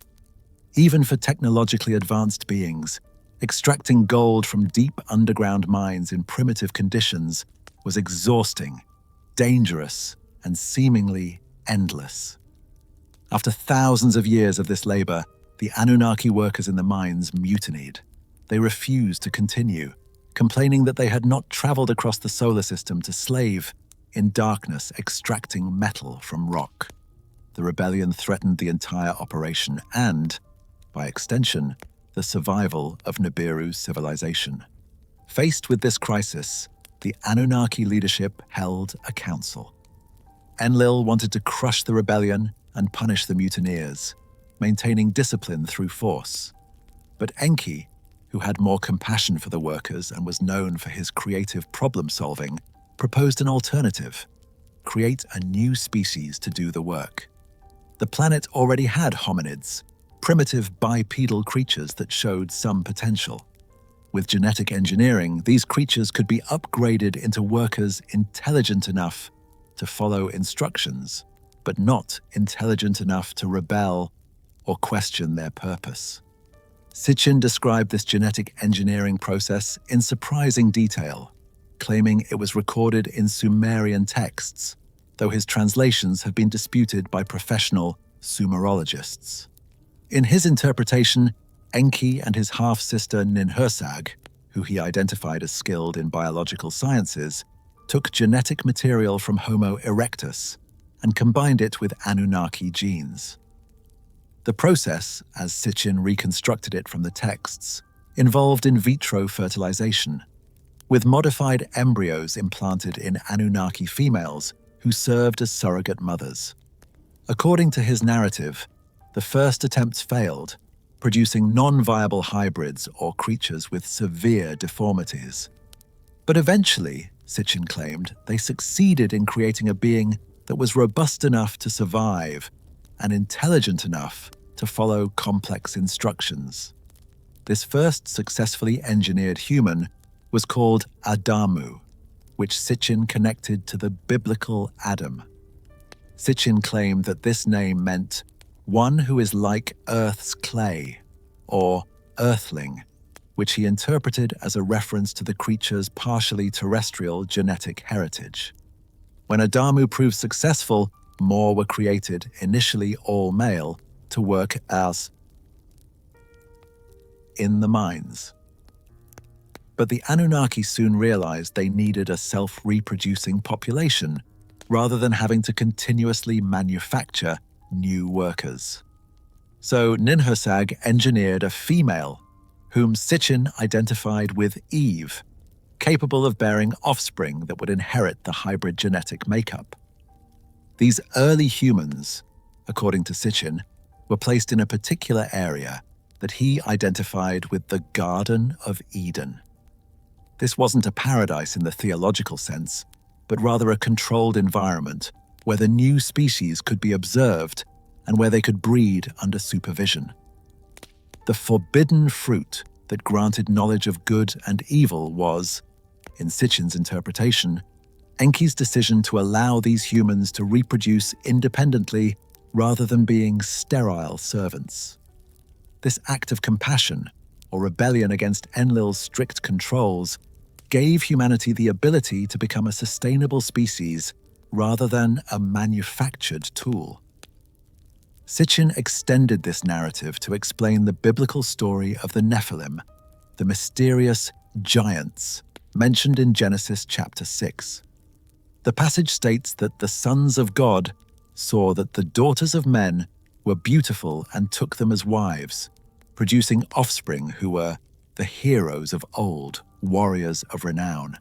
Even for technologically advanced beings, extracting gold from deep underground mines in primitive conditions was exhausting, dangerous, and seemingly endless. After thousands of years of this labor, the Anunnaki workers in the mines mutinied. They refused to continue, complaining that they had not traveled across the solar system to slave in darkness extracting metal from rock. The rebellion threatened the entire operation and, by extension, the survival of Nibiru's civilization. Faced with this crisis, the Anunnaki leadership held a council. Enlil wanted to crush the rebellion and punish the mutineers, maintaining discipline through force. But Enki, who had more compassion for the workers and was known for his creative problem-solving, proposed an alternative: create a new species to do the work. The planet already had hominids, primitive bipedal creatures that showed some potential. With genetic engineering, these creatures could be upgraded into workers intelligent enough to follow instructions, but not intelligent enough to rebel or question their purpose. Sitchin described this genetic engineering process in surprising detail, claiming it was recorded in Sumerian texts, though his translations have been disputed by professional Sumerologists. In his interpretation, Enki and his half-sister Ninhursag, who he identified as skilled in biological sciences, took genetic material from Homo erectus and combined it with Anunnaki genes. The process, as Sitchin reconstructed it from the texts, involved in vitro fertilization, with modified embryos implanted in Anunnaki females who served as surrogate mothers. According to his narrative, the first attempts failed, producing non-viable hybrids or creatures with severe deformities. But eventually, Sitchin claimed, they succeeded in creating a being that was robust enough to survive and intelligent enough to follow complex instructions. This first successfully engineered human was called Adamu, which Sitchin connected to the biblical Adam. Sitchin claimed that this name meant one who is like Earth's clay, or earthling, which he interpreted as a reference to the creature's partially terrestrial genetic heritage. When Adamu proved successful, more were created, initially all male, to work as in the mines. But the Anunnaki soon realized they needed a self-reproducing population, rather than having to continuously manufacture new workers. So Ninhursag engineered a female, whom Sitchin identified with Eve, capable of bearing offspring that would inherit the hybrid genetic makeup. These early humans, according to Sitchin, were placed in a particular area that he identified with the Garden of Eden. This wasn't a paradise in the theological sense, but rather a controlled environment where the new species could be observed and where they could breed under supervision. The forbidden fruit that granted knowledge of good and evil was, in Sitchin's interpretation, Enki's decision to allow these humans to reproduce independently rather than being sterile servants. This act of compassion, or rebellion against Enlil's strict controls, gave humanity the ability to become a sustainable species rather than a manufactured tool. Sitchin extended this narrative to explain the biblical story of the Nephilim, the mysterious giants mentioned in Genesis chapter 6. The passage states that the sons of God saw that the daughters of men were beautiful and took them as wives, producing offspring who were the heroes of old, warriors of renown.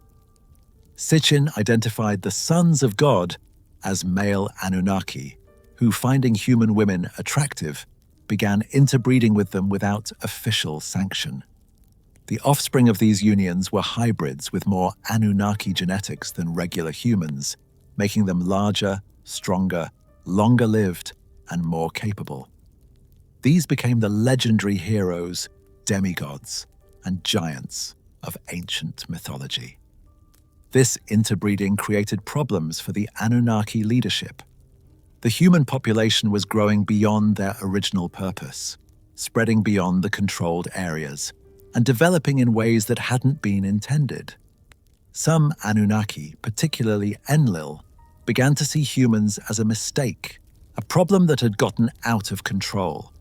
Sitchin identified the sons of God as male Anunnaki, who, finding human women attractive, began interbreeding with them without official sanction. The offspring of these unions were hybrids with more Anunnaki genetics than regular humans, making them larger, stronger, longer-lived, and more capable. These became the legendary heroes, demigods, and giants of ancient mythology. This interbreeding created problems for the Anunnaki leadership. The human population was growing beyond their original purpose, spreading beyond the controlled areas, and developing in ways that hadn't been intended. Some Anunnaki, particularly Enlil, began to see humans as a mistake, a problem that had gotten out of control.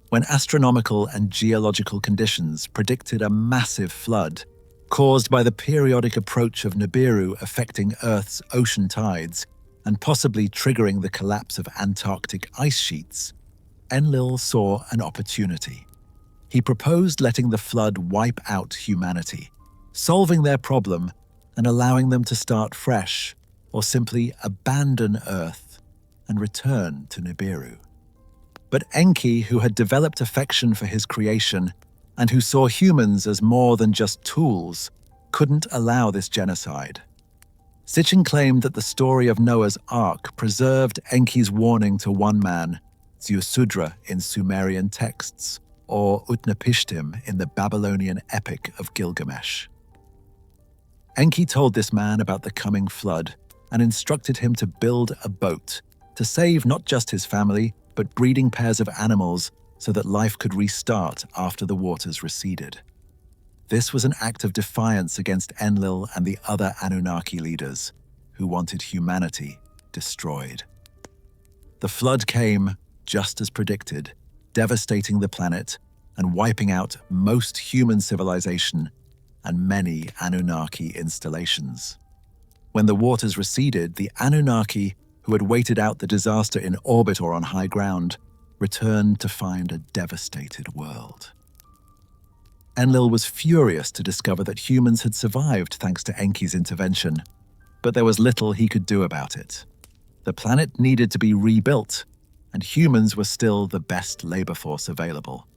When astronomical and geological conditions predicted a massive flood, caused by the periodic approach of Nibiru affecting Earth's ocean tides and possibly triggering the collapse of Antarctic ice sheets, Enlil saw an opportunity. He proposed letting the flood wipe out humanity, solving their problem and allowing them to start fresh, or simply abandon Earth and return to Nibiru. But Enki, who had developed affection for his creation and who saw humans as more than just tools, couldn't allow this genocide. Sitchin claimed that the story of Noah's Ark preserved Enki's warning to one man Ziusudra in Sumerian texts, or Utnapishtim in the Babylonian epic of Gilgamesh. Enki told this man about the coming flood and instructed him to build a boat to save not just his family, but breeding pairs of animals so that life could restart after the waters receded. This was an act of defiance against Enlil and the other Anunnaki leaders, who wanted humanity destroyed. The flood came, just as predicted, devastating the planet and wiping out most human civilization and many Anunnaki installations. When the waters receded, the Anunnaki, who had waited out the disaster in orbit or on high ground, returned to find a devastated world. Enlil was furious to discover that humans had survived thanks to Enki's intervention, but there was little he could do about it. The planet needed to be rebuilt, and humans were still the best labor force available.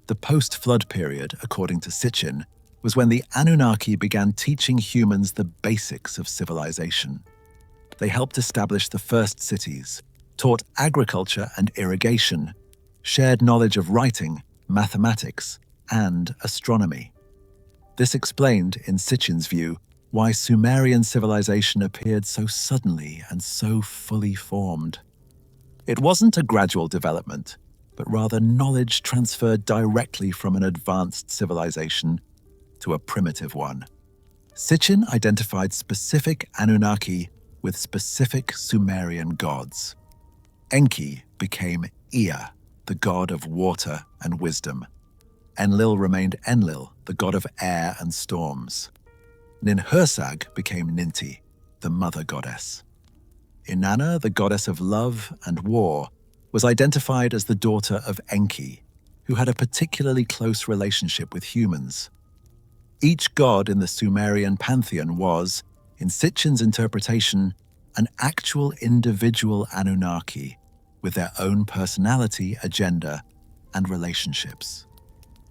The post-flood period, according to Sitchin, was when the Anunnaki began teaching humans the basics of civilization. They helped establish the first cities, taught agriculture and irrigation, shared knowledge of writing, mathematics, and astronomy. This explained, in Sitchin's view, why Sumerian civilization appeared so suddenly and so fully formed. It wasn't a gradual development, but rather knowledge transferred directly from an advanced civilization to a primitive one. Sitchin identified specific Anunnaki with specific Sumerian gods. Enki became Ea, the god of water and wisdom. Enlil remained Enlil, the god of air and storms. Ninhursag became Ninti, the mother goddess. Inanna, the goddess of love and war, was identified as the daughter of Enki, who had a particularly close relationship with humans. Each god in the Sumerian pantheon was, in Sitchin's interpretation, an actual individual Anunnaki with their own personality, agenda, and relationships.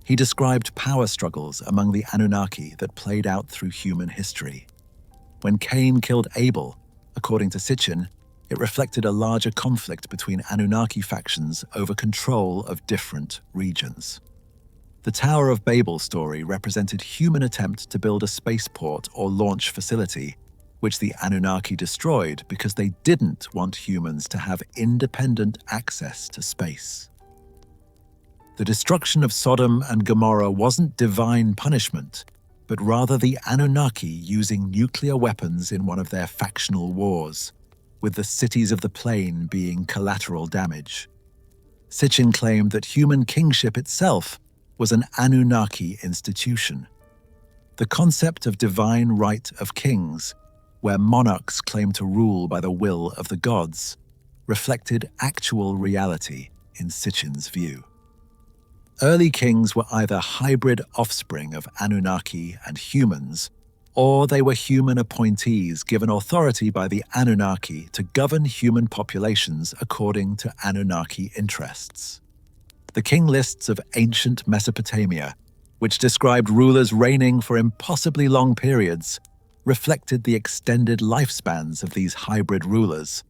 He described power struggles among the Anunnaki that played out through human history. When Cain killed Abel, according to Sitchin, it reflected a larger conflict between Anunnaki factions over control of different regions. The Tower of Babel story represented human attempt to build a spaceport or launch facility, which the Anunnaki destroyed because they didn't want humans to have independent access to space. The destruction of Sodom and Gomorrah wasn't divine punishment, but rather the Anunnaki using nuclear weapons in one of their factional wars, with the cities of the plain being collateral damage. Sitchin claimed that human kingship itself was an Anunnaki institution. The concept of divine right of kings, where monarchs claim to rule by the will of the gods, reflected actual reality in Sitchin's view. Early kings were either hybrid offspring of Anunnaki and humans, or they were human appointees given authority by the Anunnaki to govern human populations according to Anunnaki interests. The king lists of ancient Mesopotamia, which described rulers reigning for impossibly long periods, reflected the extended lifespans of these hybrid rulers,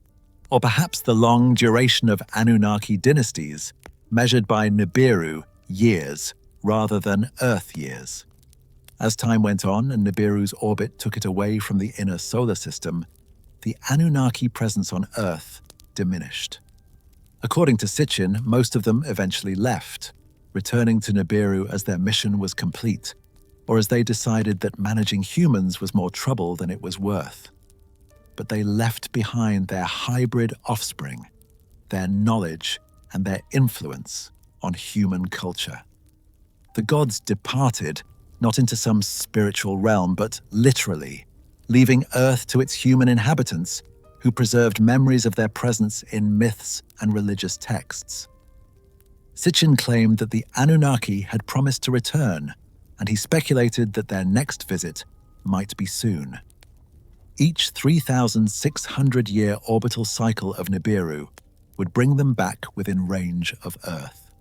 or perhaps the long duration of Anunnaki dynasties, measured by Nibiru years rather than Earth years. As time went on and Nibiru's orbit took it away from the inner solar system, the Anunnaki presence on Earth diminished. According to Sitchin, most of them eventually left, returning to Nibiru as their mission was complete, or as they decided that managing humans was more trouble than it was worth. But they left behind their hybrid offspring, their knowledge, and their influence on human culture. The gods departed, not into some spiritual realm, but literally, leaving Earth to its human inhabitants, who preserved memories of their presence in myths and religious texts. Sitchin claimed that the Anunnaki had promised to return, and he speculated that their next visit might be soon. Each 3,600-year orbital cycle of Nibiru would bring them back within range of Earth.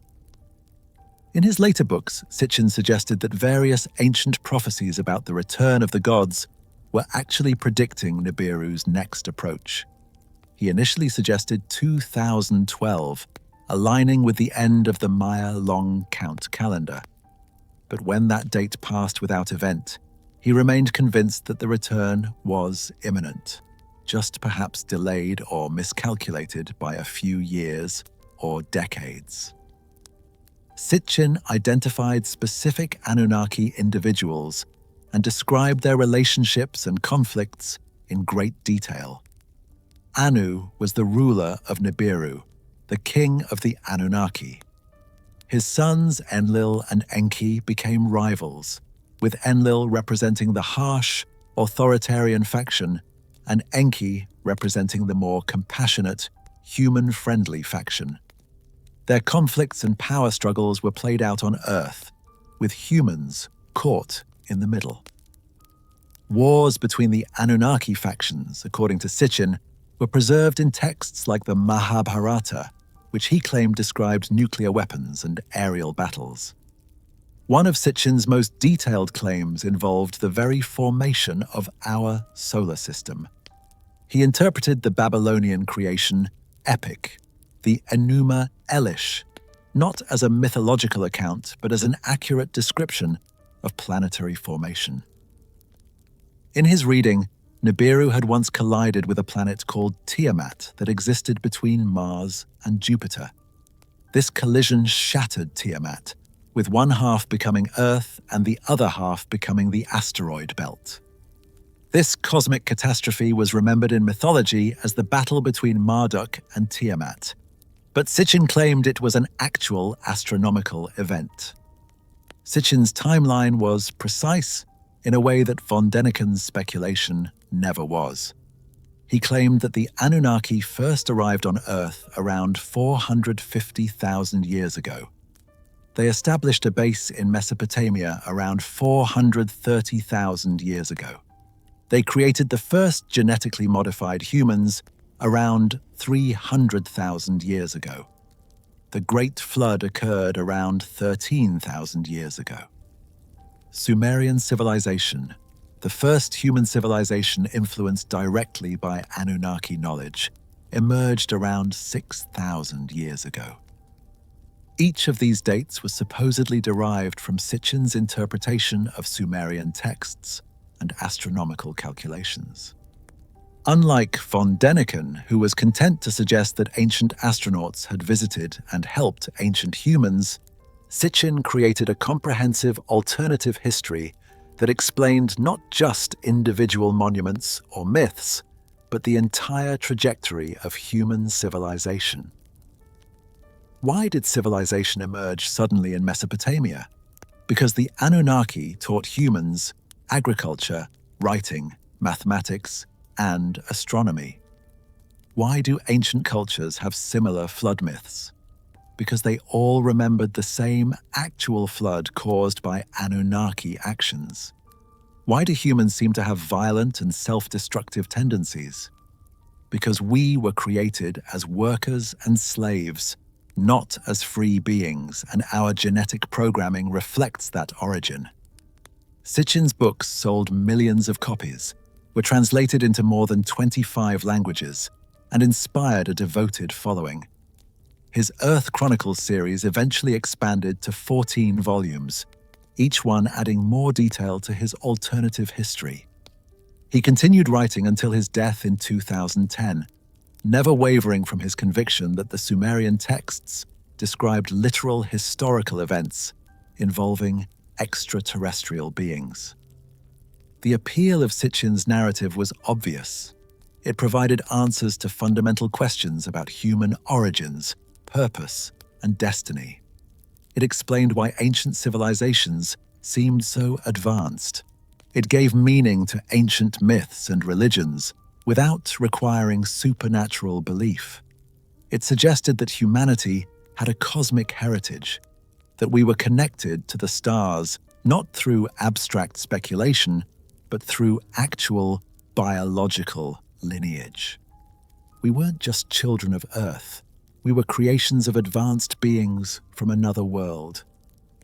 In his later books, Sitchin suggested that various ancient prophecies about the return of the gods were actually predicting Nibiru's next approach. He initially suggested 2012, aligning with the end of the Maya long count calendar. But when that date passed without event, he remained convinced that the return was imminent, just perhaps delayed or miscalculated by a few years or decades. Sitchin identified specific Anunnaki individuals and described their relationships and conflicts in great detail. Anu was the ruler of Nibiru, the king of the Anunnaki. His sons Enlil and Enki became rivals, with Enlil representing the harsh, authoritarian faction and Enki representing the more compassionate, human-friendly faction. Their conflicts and power struggles were played out on Earth, with humans caught in the middle. Wars between the Anunnaki factions, according to Sitchin, were preserved in texts like the Mahabharata, which he claimed described nuclear weapons and aerial battles. One of Sitchin's most detailed claims involved the very formation of our solar system. He interpreted the Babylonian creation epic, the Enuma Elish, not as a mythological account, but as an accurate description of planetary formation. In his reading, Nibiru had once collided with a planet called Tiamat that existed between Mars and Jupiter. This collision shattered Tiamat, with one half becoming Earth and the other half becoming the asteroid belt. This cosmic catastrophe was remembered in mythology as the battle between Marduk and Tiamat, but Sitchin claimed it was an actual astronomical event. Sitchin's timeline was precise in a way that von Däniken's speculation never was. He claimed that the Anunnaki first arrived on Earth around 450,000 years ago. They established a base in Mesopotamia around 430,000 years ago. They created the first genetically modified humans around 300,000 years ago. The Great Flood occurred around 13,000 years ago. Sumerian civilization, the first human civilization influenced directly by Anunnaki knowledge, emerged around 6,000 years ago. Each of these dates was supposedly derived from Sitchin's interpretation of Sumerian texts and astronomical calculations. Unlike von Däniken, who was content to suggest that ancient astronauts had visited and helped ancient humans, Sitchin created a comprehensive alternative history that explained not just individual monuments or myths, but the entire trajectory of human civilization. Why did civilization emerge suddenly in Mesopotamia? Because the Anunnaki taught humans agriculture, writing, mathematics, and astronomy. Why do ancient cultures have similar flood myths? Because they all remembered the same actual flood caused by Anunnaki actions. Why do humans seem to have violent and self-destructive tendencies? Because we were created as workers and slaves, not as free beings, and our genetic programming reflects that origin. Sitchin's books sold millions of copies, were translated into more than 25 languages, and inspired a devoted following. His Earth Chronicles series eventually expanded to 14 volumes, each one adding more detail to his alternative history. He continued writing until his death in 2010, never wavering from his conviction that the Sumerian texts described literal historical events involving extraterrestrial beings. The appeal of Sitchin's narrative was obvious. It provided answers to fundamental questions about human origins, purpose, and destiny. It explained why ancient civilizations seemed so advanced. It gave meaning to ancient myths and religions without requiring supernatural belief. It suggested that humanity had a cosmic heritage, that we were connected to the stars not through abstract speculation, but through actual biological lineage. We weren't just children of Earth. We were creations of advanced beings from another world.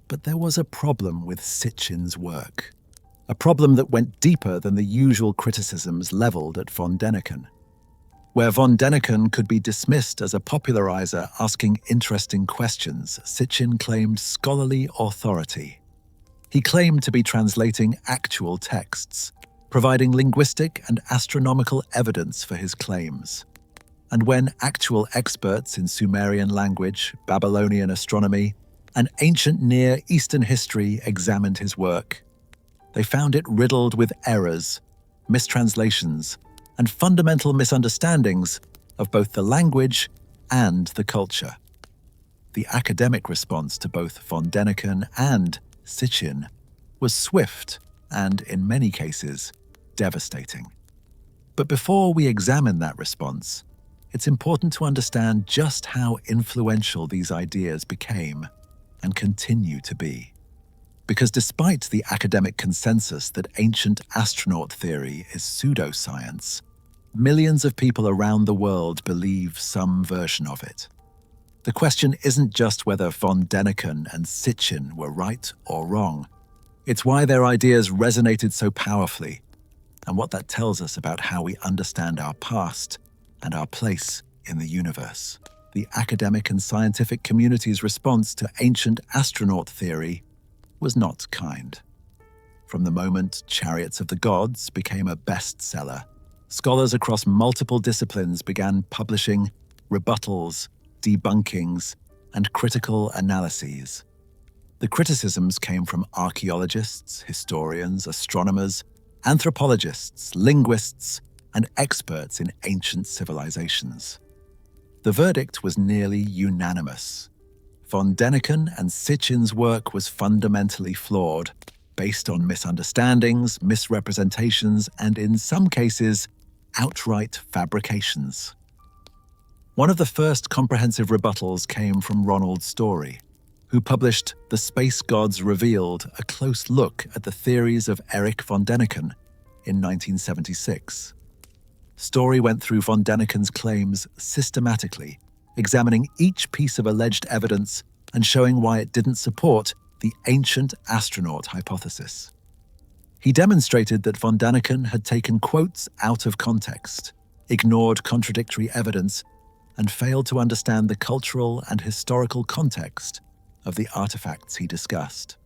But there was a problem with Sitchin's work. A problem that went deeper than the usual criticisms leveled at von Däniken. Where von Däniken could be dismissed as a popularizer asking interesting questions, Sitchin claimed scholarly authority. He claimed to be translating actual texts, providing linguistic and astronomical evidence for his claims. And when actual experts in Sumerian language, Babylonian astronomy, and ancient Near Eastern history examined his work, they found it riddled with errors, mistranslations, and fundamental misunderstandings of both the language and the culture. The academic response to both von Däniken and Sitchin was swift and, in many cases, devastating. But before we examine that response, it's important to understand just how influential these ideas became and continue to be. Because despite the academic consensus that ancient astronaut theory is pseudoscience, millions of people around the world believe some version of it. The question isn't just whether von Däniken and Sitchin were right or wrong. It's why their ideas resonated so powerfully, and what that tells us about how we understand our past and our place in the universe. The academic and scientific community's response to ancient astronaut theory was not kind. From the moment Chariots of the Gods became a bestseller, scholars across multiple disciplines began publishing rebuttals, debunkings, and critical analyses. The criticisms came from archaeologists, historians, astronomers, anthropologists, linguists, and experts in ancient civilizations. The verdict was nearly unanimous. Von Däniken and Sitchin's work was fundamentally flawed, based on misunderstandings, misrepresentations, and in some cases, outright fabrications. One of the first comprehensive rebuttals came from Ronald Story, who published The Space Gods Revealed, a close look at the theories of Erich von Däniken in 1976. Story went through von Däniken's claims systematically, examining each piece of alleged evidence and showing why it didn't support the ancient astronaut hypothesis. He demonstrated that von Däniken had taken quotes out of context, ignored contradictory evidence, and failed to understand the cultural and historical context of the artifacts he discussed.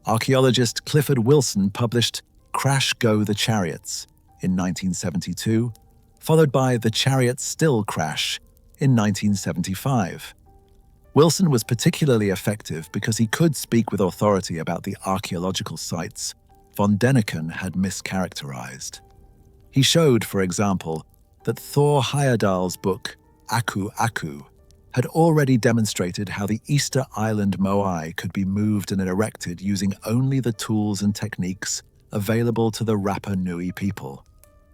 Archaeologist Clifford Wilson published Crash Go the Chariots in 1972, followed by The Chariots Still Crash in 1975. Wilson was particularly effective because he could speak with authority about the archaeological sites von Däniken had mischaracterized. He showed, for example, that Thor Heyerdahl's book, Aku Aku, had already demonstrated how the Easter Island Moai could be moved and erected using only the tools and techniques available to the Rapa Nui people.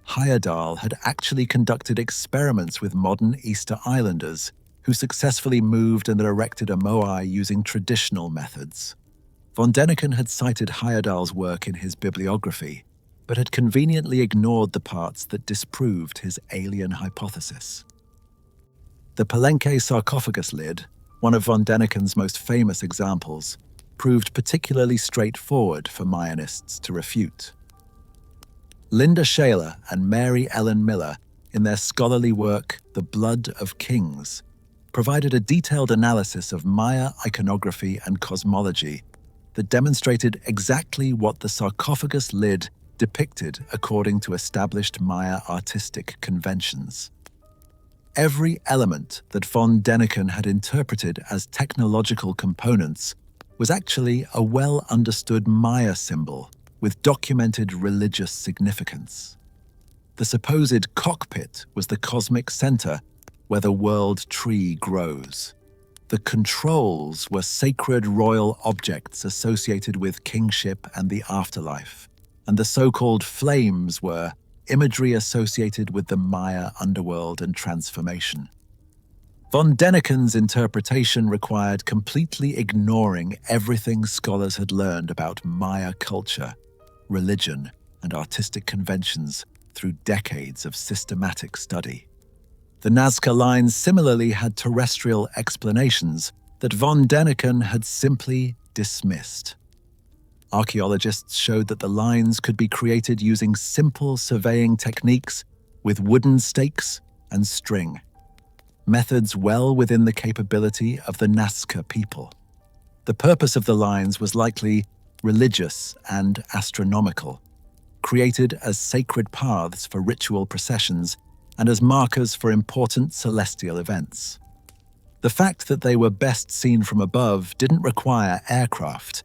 Heyerdahl had actually conducted experiments with modern Easter Islanders who successfully moved and erected a moai using traditional methods. Von Däniken had cited Heyerdahl's work in his bibliography, but had conveniently ignored the parts that disproved his alien hypothesis. The Palenque sarcophagus lid, one of von Däniken's most famous examples, proved particularly straightforward for Mayanists to refute. Linda Shaler and Mary Ellen Miller, in their scholarly work The Blood of Kings, provided a detailed analysis of Maya iconography and cosmology that demonstrated exactly what the sarcophagus lid depicted according to established Maya artistic conventions. Every element that von Däniken had interpreted as technological components was actually a well-understood Maya symbol with documented religious significance. The supposed cockpit was the cosmic center where the world tree grows. The controls were sacred royal objects associated with kingship and the afterlife, and the so-called flames were imagery associated with the Maya underworld and transformation. Von Däniken's interpretation required completely ignoring everything scholars had learned about Maya culture, religion, and artistic conventions through decades of systematic study. The Nazca Lines similarly had terrestrial explanations that von Däniken had simply dismissed. Archaeologists showed that the lines could be created using simple surveying techniques with wooden stakes and string, methods well within the capability of the Nazca people. The purpose of the lines was likely religious and astronomical, created as sacred paths for ritual processions and as markers for important celestial events. The fact that they were best seen from above didn't require aircraft.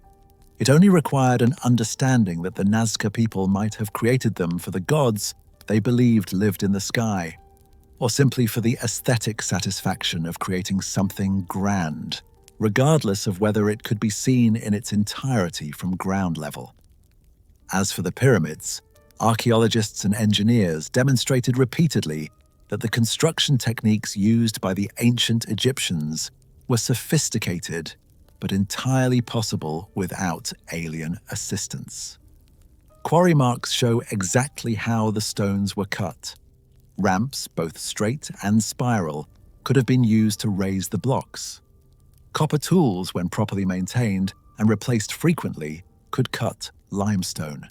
It only required an understanding that the Nazca people might have created them for the gods they believed lived in the sky, or simply for the aesthetic satisfaction of creating something grand, regardless of whether it could be seen in its entirety from ground level. As for the pyramids, archaeologists and engineers demonstrated repeatedly that the construction techniques used by the ancient Egyptians were sophisticated but entirely possible without alien assistance. Quarry marks show exactly how the stones were cut. Ramps, both straight and spiral, could have been used to raise the blocks. Copper tools, when properly maintained and replaced frequently, could cut limestone.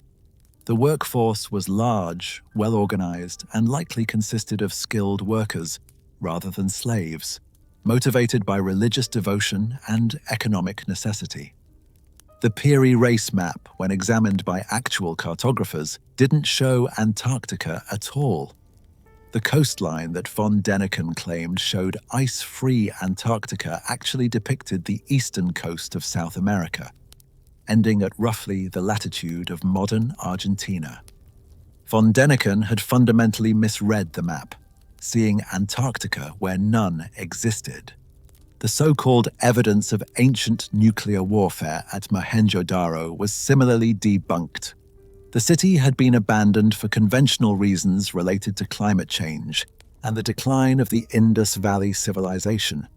The workforce was large, well-organized, and likely consisted of skilled workers, rather than slaves, motivated by religious devotion and economic necessity. The Peary race map, when examined by actual cartographers, didn't show Antarctica at all. The coastline that von Däniken claimed showed ice-free Antarctica actually depicted the eastern coast of South America, ending at roughly the latitude of modern Argentina. Von Däniken had fundamentally misread the map, seeing Antarctica where none existed. The so-called evidence of ancient nuclear warfare at Mohenjo-Daro was similarly debunked. The city had been abandoned for conventional reasons related to climate change and the decline of the Indus Valley civilization.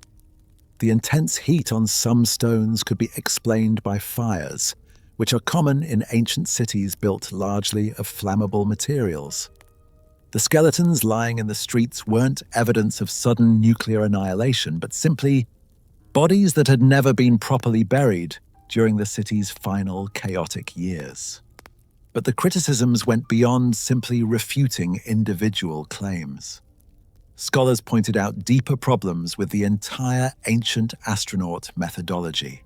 The intense heat on some stones could be explained by fires, which are common in ancient cities built largely of flammable materials. The skeletons lying in the streets weren't evidence of sudden nuclear annihilation, but simply bodies that had never been properly buried during the city's final chaotic years. But the criticisms went beyond simply refuting individual claims. Scholars pointed out deeper problems with the entire ancient astronaut methodology.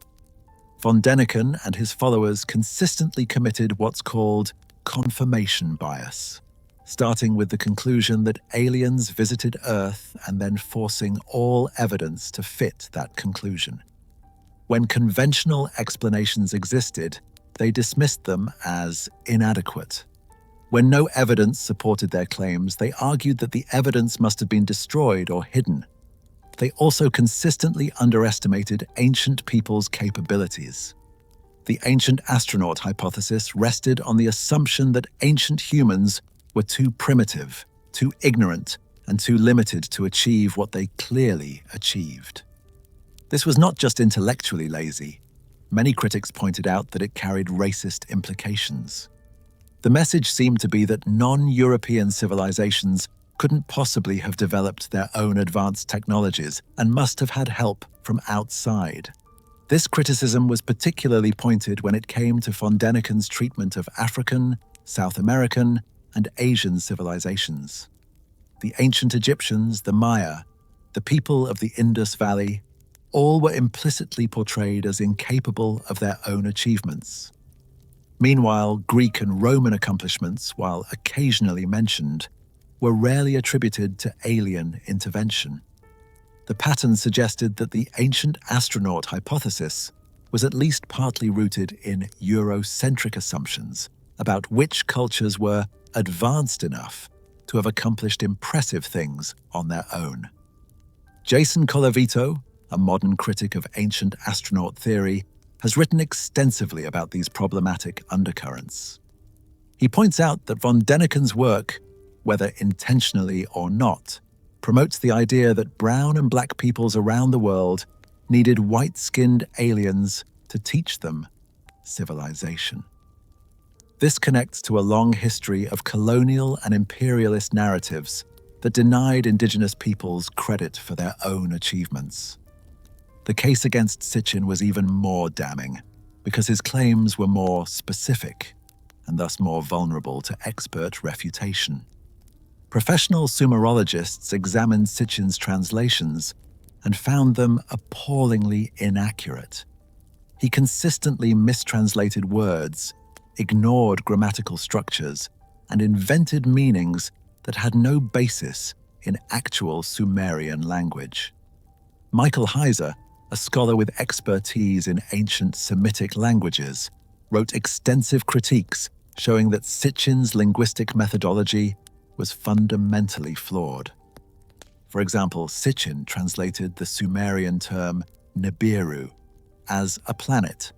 Von Däniken and his followers consistently committed what's called confirmation bias, starting with the conclusion that aliens visited Earth and then forcing all evidence to fit that conclusion. When conventional explanations existed, they dismissed them as inadequate. When no evidence supported their claims, they argued that the evidence must have been destroyed or hidden. They also consistently underestimated ancient people's capabilities. The ancient astronaut hypothesis rested on the assumption that ancient humans were too primitive, too ignorant, and too limited to achieve what they clearly achieved. This was not just intellectually lazy. Many critics pointed out that it carried racist implications. The message seemed to be that non-European civilizations couldn't possibly have developed their own advanced technologies and must have had help from outside. This criticism was particularly pointed when it came to von Däniken's treatment of African, South American, and Asian civilizations. The ancient Egyptians, the Maya, the people of the Indus Valley, all were implicitly portrayed as incapable of their own achievements. Meanwhile, Greek and Roman accomplishments, while occasionally mentioned, were rarely attributed to alien intervention. The pattern suggested that the ancient astronaut hypothesis was at least partly rooted in Eurocentric assumptions about which cultures were advanced enough to have accomplished impressive things on their own. Jason Colavito, a modern critic of ancient astronaut theory, has written extensively about these problematic undercurrents. He points out that von Däniken's work, whether intentionally or not, promotes the idea that brown and black peoples around the world needed white-skinned aliens to teach them civilization. This connects to a long history of colonial and imperialist narratives that denied indigenous peoples credit for their own achievements. The case against Sitchin was even more damning, because his claims were more specific, and thus more vulnerable to expert refutation. Professional Sumerologists examined Sitchin's translations and found them appallingly inaccurate. He consistently mistranslated words, ignored grammatical structures, and invented meanings that had no basis in actual Sumerian language. Michael Heiser, a scholar with expertise in ancient Semitic languages, wrote extensive critiques showing that Sitchin's linguistic methodology was fundamentally flawed. For example, Sitchin translated the Sumerian term Nibiru as a planet,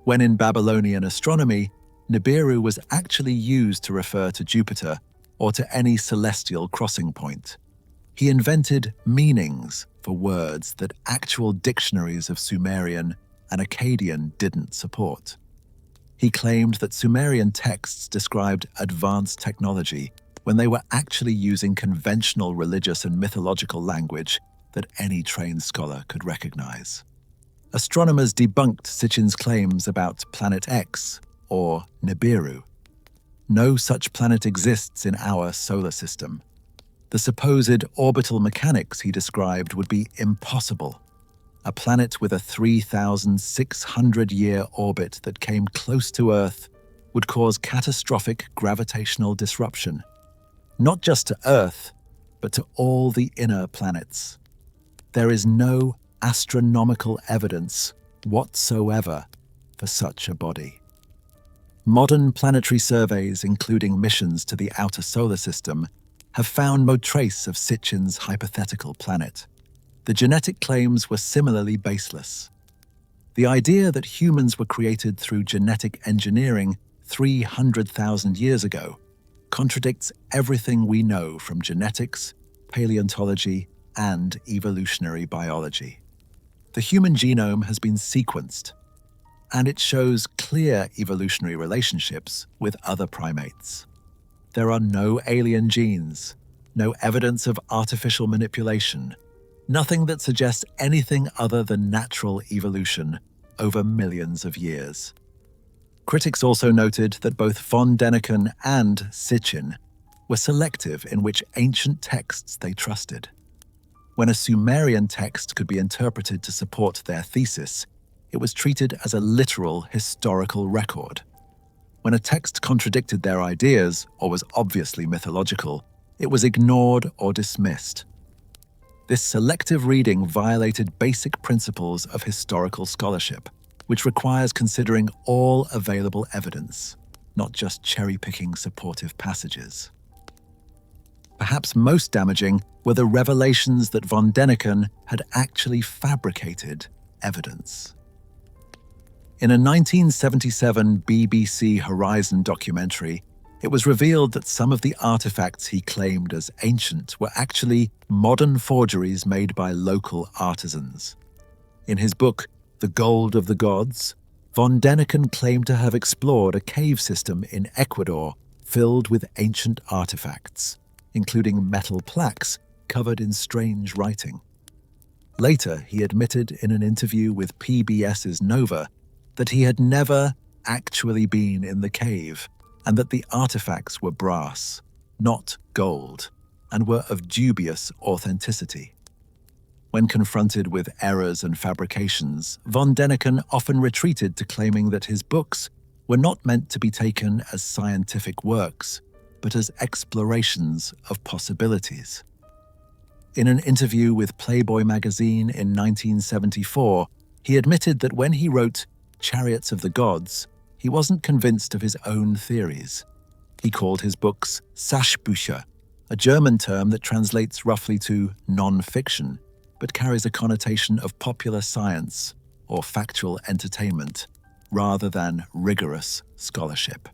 when in Babylonian astronomy, Nibiru was actually used to refer to Jupiter or to any celestial crossing point. He invented meanings for words that actual dictionaries of Sumerian and Akkadian didn't support. He claimed that Sumerian texts described advanced technology when they were actually using conventional religious and mythological language that any trained scholar could recognize. Astronomers debunked Sitchin's claims about Planet X, or Nibiru. No such planet exists in our solar system. The supposed orbital mechanics he described would be impossible. A planet with a 3,600-year orbit that came close to Earth would cause catastrophic gravitational disruption, not just to Earth, but to all the inner planets. There is no astronomical evidence whatsoever for such a body. Modern planetary surveys, including missions to the outer solar system, have found no trace of Sitchin's hypothetical planet. The genetic claims were similarly baseless. The idea that humans were created through genetic engineering 300,000 years ago contradicts everything we know from genetics, paleontology, and evolutionary biology. The human genome has been sequenced, and it shows clear evolutionary relationships with other primates. There are no alien genes, no evidence of artificial manipulation, nothing that suggests anything other than natural evolution over millions of years. Critics also noted that both von Däniken and Sitchin were selective in which ancient texts they trusted. When a Sumerian text could be interpreted to support their thesis, it was treated as a literal historical record. When a text contradicted their ideas or was obviously mythological, it was ignored or dismissed. This selective reading violated basic principles of historical scholarship, which requires considering all available evidence, not just cherry-picking supportive passages. Perhaps most damaging were the revelations that von Däniken had actually fabricated evidence. In a 1977 BBC Horizon documentary, it was revealed that some of the artifacts he claimed as ancient were actually modern forgeries made by local artisans. In his book, The Gold of the Gods, von Däniken claimed to have explored a cave system in Ecuador filled with ancient artifacts, including metal plaques covered in strange writing. Later, he admitted in an interview with PBS's Nova that he had never actually been in the cave and that the artifacts were brass, not gold, and were of dubious authenticity. When confronted with errors and fabrications, von Däniken often retreated to claiming that his books were not meant to be taken as scientific works, but as explorations of possibilities. In an interview with Playboy magazine in 1974, he admitted that when he wrote Chariots of the Gods, he wasn't convinced of his own theories. He called his books Sachbücher, a German term that translates roughly to non-fiction, but carries a connotation of popular science or factual entertainment, rather than rigorous scholarship.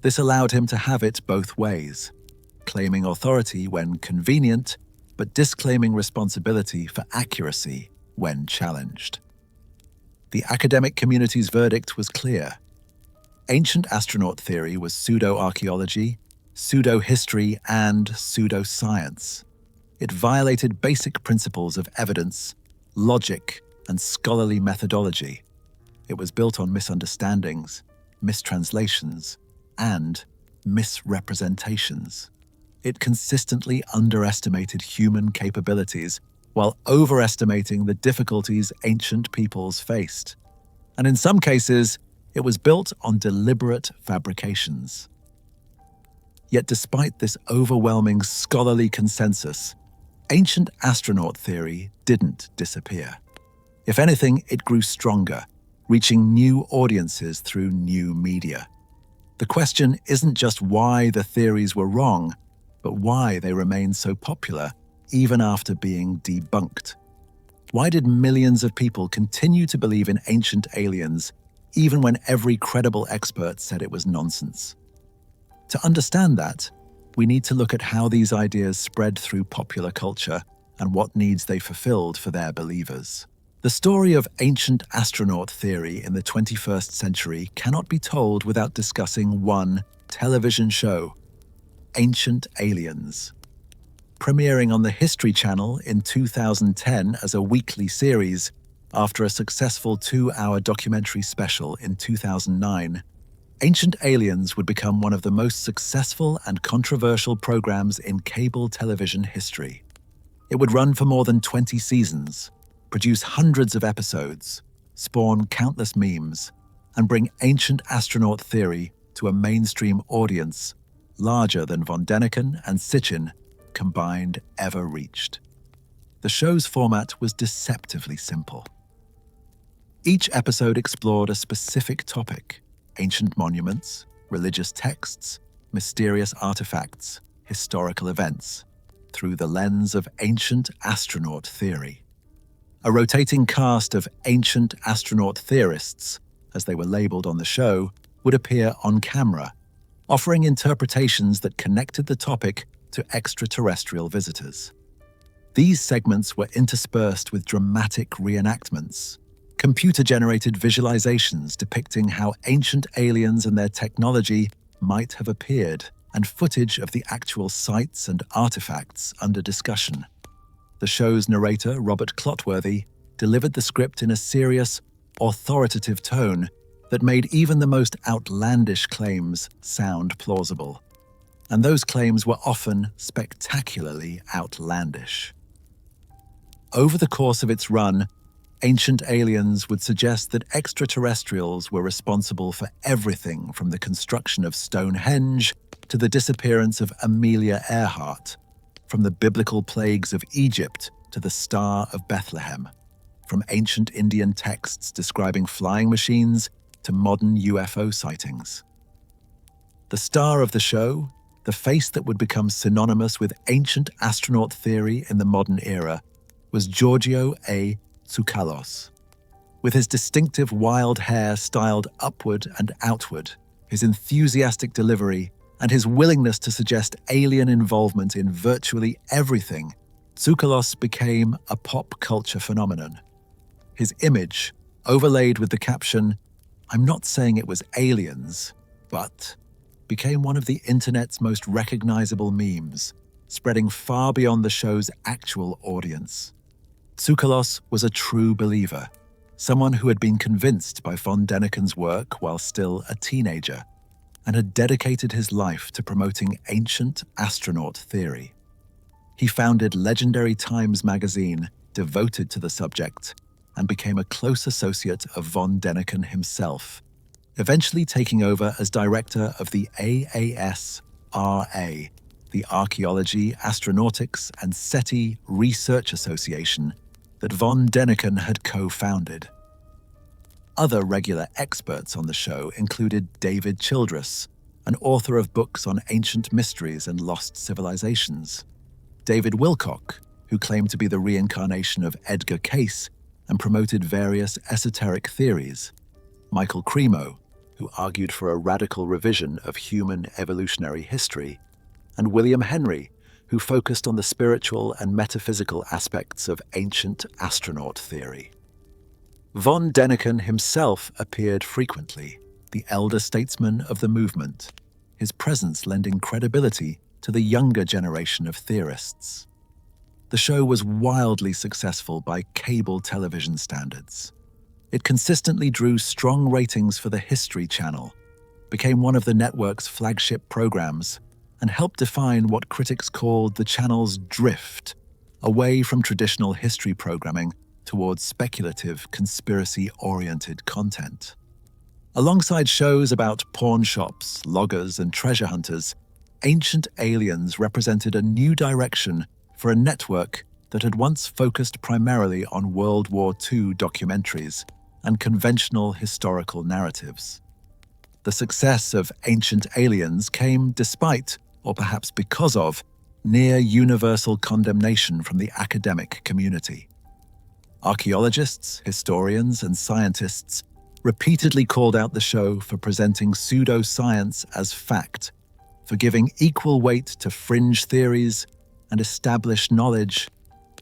This allowed him to have it both ways, claiming authority when convenient, but disclaiming responsibility for accuracy when challenged. The academic community's verdict was clear. Ancient astronaut theory was pseudo-archaeology, pseudo-history, and pseudo-science. It violated basic principles of evidence, logic, and scholarly methodology. It was built on misunderstandings, mistranslations, and misrepresentations. It consistently underestimated human capabilities while overestimating the difficulties ancient peoples faced. And in some cases, it was built on deliberate fabrications. Yet despite this overwhelming scholarly consensus, ancient astronaut theory didn't disappear. If anything, it grew stronger, reaching new audiences through new media. The question isn't just why the theories were wrong, but why they remained so popular even after being debunked. Why did millions of people continue to believe in ancient aliens even when every credible expert said it was nonsense? To understand that, we need to look at how these ideas spread through popular culture and what needs they fulfilled for their believers. The story of ancient astronaut theory in the 21st century cannot be told without discussing one television show, Ancient Aliens. Premiering on the History Channel in 2010 as a weekly series, after a successful 2-hour documentary special in 2009, Ancient Aliens would become one of the most successful and controversial programs in cable television history. It would run for more than 20 seasons, produce hundreds of episodes, spawn countless memes, and bring ancient astronaut theory to a mainstream audience larger than von Däniken and Sitchin combined ever reached. The show's format was deceptively simple. Each episode explored a specific topic: ancient monuments, religious texts, mysterious artifacts, historical events, through the lens of ancient astronaut theory. A rotating cast of ancient astronaut theorists, as they were labeled on the show, would appear on camera, offering interpretations that connected the topic to extraterrestrial visitors. These segments were interspersed with dramatic reenactments, computer-generated visualizations depicting how ancient aliens and their technology might have appeared, and footage of the actual sites and artifacts under discussion. The show's narrator, Robert Clotworthy, delivered the script in a serious, authoritative tone that made even the most outlandish claims sound plausible. And those claims were often spectacularly outlandish. Over the course of its run, Ancient Aliens would suggest that extraterrestrials were responsible for everything from the construction of Stonehenge to the disappearance of Amelia Earhart, from the biblical plagues of Egypt to the Star of Bethlehem, from ancient Indian texts describing flying machines to modern UFO sightings. The star of the show, the face that would become synonymous with ancient astronaut theory in the modern era, was Giorgio A. Tsoukalos. With his distinctive wild hair styled upward and outward, his enthusiastic delivery, and his willingness to suggest alien involvement in virtually everything, Tsoukalos became a pop culture phenomenon. His image, overlaid with the caption, "I'm not saying it was aliens, but," became one of the internet's most recognizable memes, spreading far beyond the show's actual audience. Tsoukalos was a true believer, someone who had been convinced by von Däniken's work while still a teenager, and had dedicated his life to promoting ancient astronaut theory. He founded legendary Times magazine devoted to the subject and became a close associate of von Däniken himself, eventually taking over as director of the AASRA, the Archaeology, Astronautics and SETI Research Association that von Däniken had co-founded. Other regular experts on the show included David Childress, an author of books on ancient mysteries and lost civilizations; David Wilcock, who claimed to be the reincarnation of Edgar Cayce and promoted various esoteric theories; Michael Cremo, who argued for a radical revision of human evolutionary history; and William Henry, who focused on the spiritual and metaphysical aspects of ancient astronaut theory. Von Däniken himself appeared frequently, the elder statesman of the movement, his presence lending credibility to the younger generation of theorists. The show was wildly successful by cable television standards. It consistently drew strong ratings for the History Channel, became one of the network's flagship programs, and helped define what critics called the channel's drift away from traditional history programming towards speculative, conspiracy-oriented content. Alongside shows about pawn shops, loggers, and treasure hunters, Ancient Aliens represented a new direction for a network that had once focused primarily on World War II documentaries and conventional historical narratives. The success of Ancient Aliens came despite, or perhaps because of, near universal condemnation from the academic community. Archaeologists, historians, and scientists repeatedly called out the show for presenting pseudoscience as fact, for giving equal weight to fringe theories and established knowledge,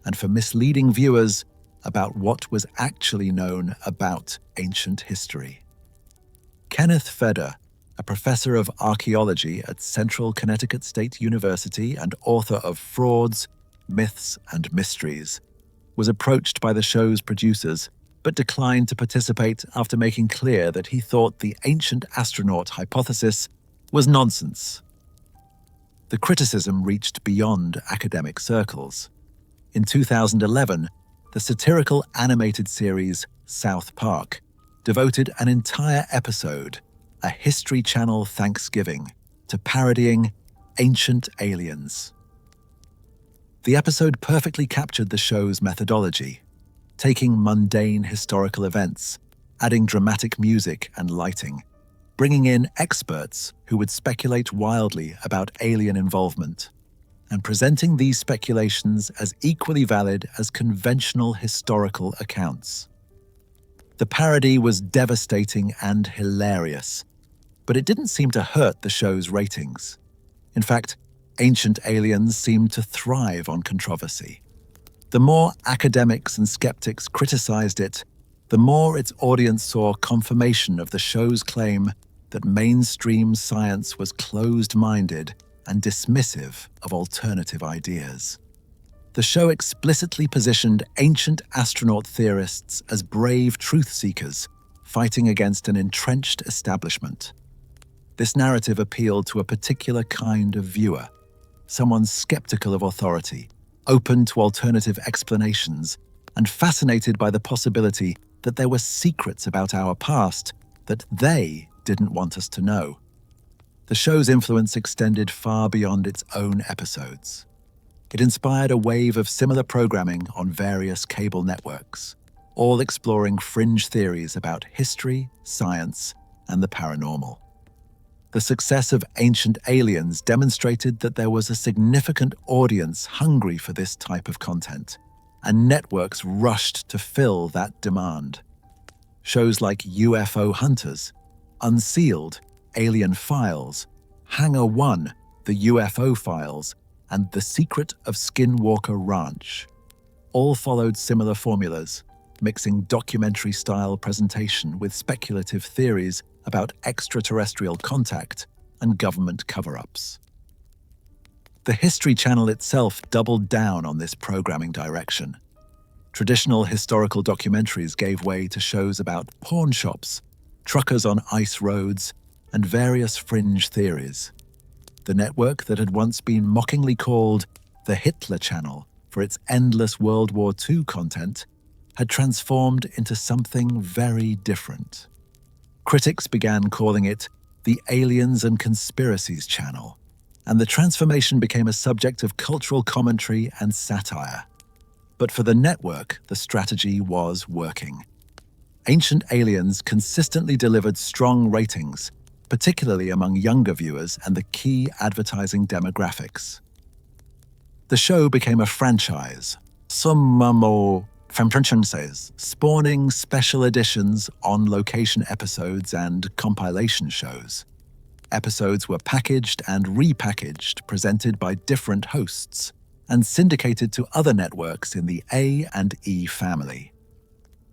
and for misleading viewers about what was actually known about ancient history. Kenneth Feder, a professor of archaeology at Central Connecticut State University and author of Frauds, Myths, and Mysteries, was approached by the show's producers but declined to participate after making clear that he thought the ancient astronaut hypothesis was nonsense. The criticism reached beyond academic circles. In 2011, the satirical animated series South Park devoted an entire episode, a History Channel Thanksgiving, to parodying Ancient Aliens. The episode perfectly captured the show's methodology, taking mundane historical events, adding dramatic music and lighting, bringing in experts who would speculate wildly about alien involvement, and presenting these speculations as equally valid as conventional historical accounts. The parody was devastating and hilarious, but it didn't seem to hurt the show's ratings. In fact, Ancient Aliens seemed to thrive on controversy. The more academics and skeptics criticized it, the more its audience saw confirmation of the show's claim that mainstream science was closed-minded and dismissive of alternative ideas. The show explicitly positioned ancient astronaut theorists as brave truth seekers fighting against an entrenched establishment. This narrative appealed to a particular kind of viewer, someone skeptical of authority, open to alternative explanations, and fascinated by the possibility that there were secrets about our past that they didn't want us to know. The show's influence extended far beyond its own episodes. It inspired a wave of similar programming on various cable networks, all exploring fringe theories about history, science, and the paranormal. The success of Ancient Aliens demonstrated that there was a significant audience hungry for this type of content, and networks rushed to fill that demand. Shows like UFO Hunters, Unsealed, Alien Files, Hangar 1, The UFO Files, and The Secret of Skinwalker Ranch all followed similar formulas, mixing documentary-style presentation with speculative theories about extraterrestrial contact and government cover-ups. The History Channel itself doubled down on this programming direction. Traditional historical documentaries gave way to shows about pawn shops, truckers on ice roads, and various fringe theories. The network that had once been mockingly called the Hitler Channel for its endless World War II content had transformed into something very different. Critics began calling it the Aliens and Conspiracies Channel, and the transformation became a subject of cultural commentary and satire. But for the network, the strategy was working. Ancient Aliens consistently delivered strong ratings, particularly among younger viewers and the key advertising demographics. The show became a franchise, spawning special editions, on-location episodes, and compilation shows. Episodes were packaged and repackaged, presented by different hosts, and syndicated to other networks in the A and E family.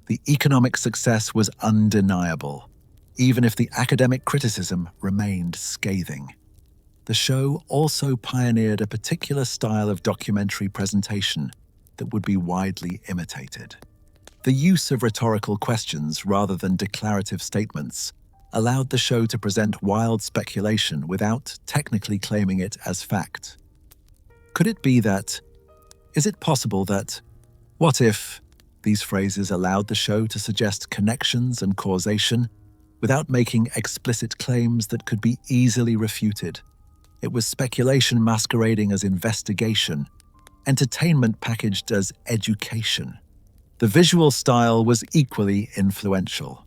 The economic success was undeniable, even if the academic criticism remained scathing. The show also pioneered a particular style of documentary presentation that would be widely imitated. The use of rhetorical questions rather than declarative statements allowed the show to present wild speculation without technically claiming it as fact. Could it be that, is it possible that, what if, these phrases allowed the show to suggest connections and causation without making explicit claims that could be easily refuted? It was speculation masquerading as investigation, entertainment packaged as education. The visual style was equally influential.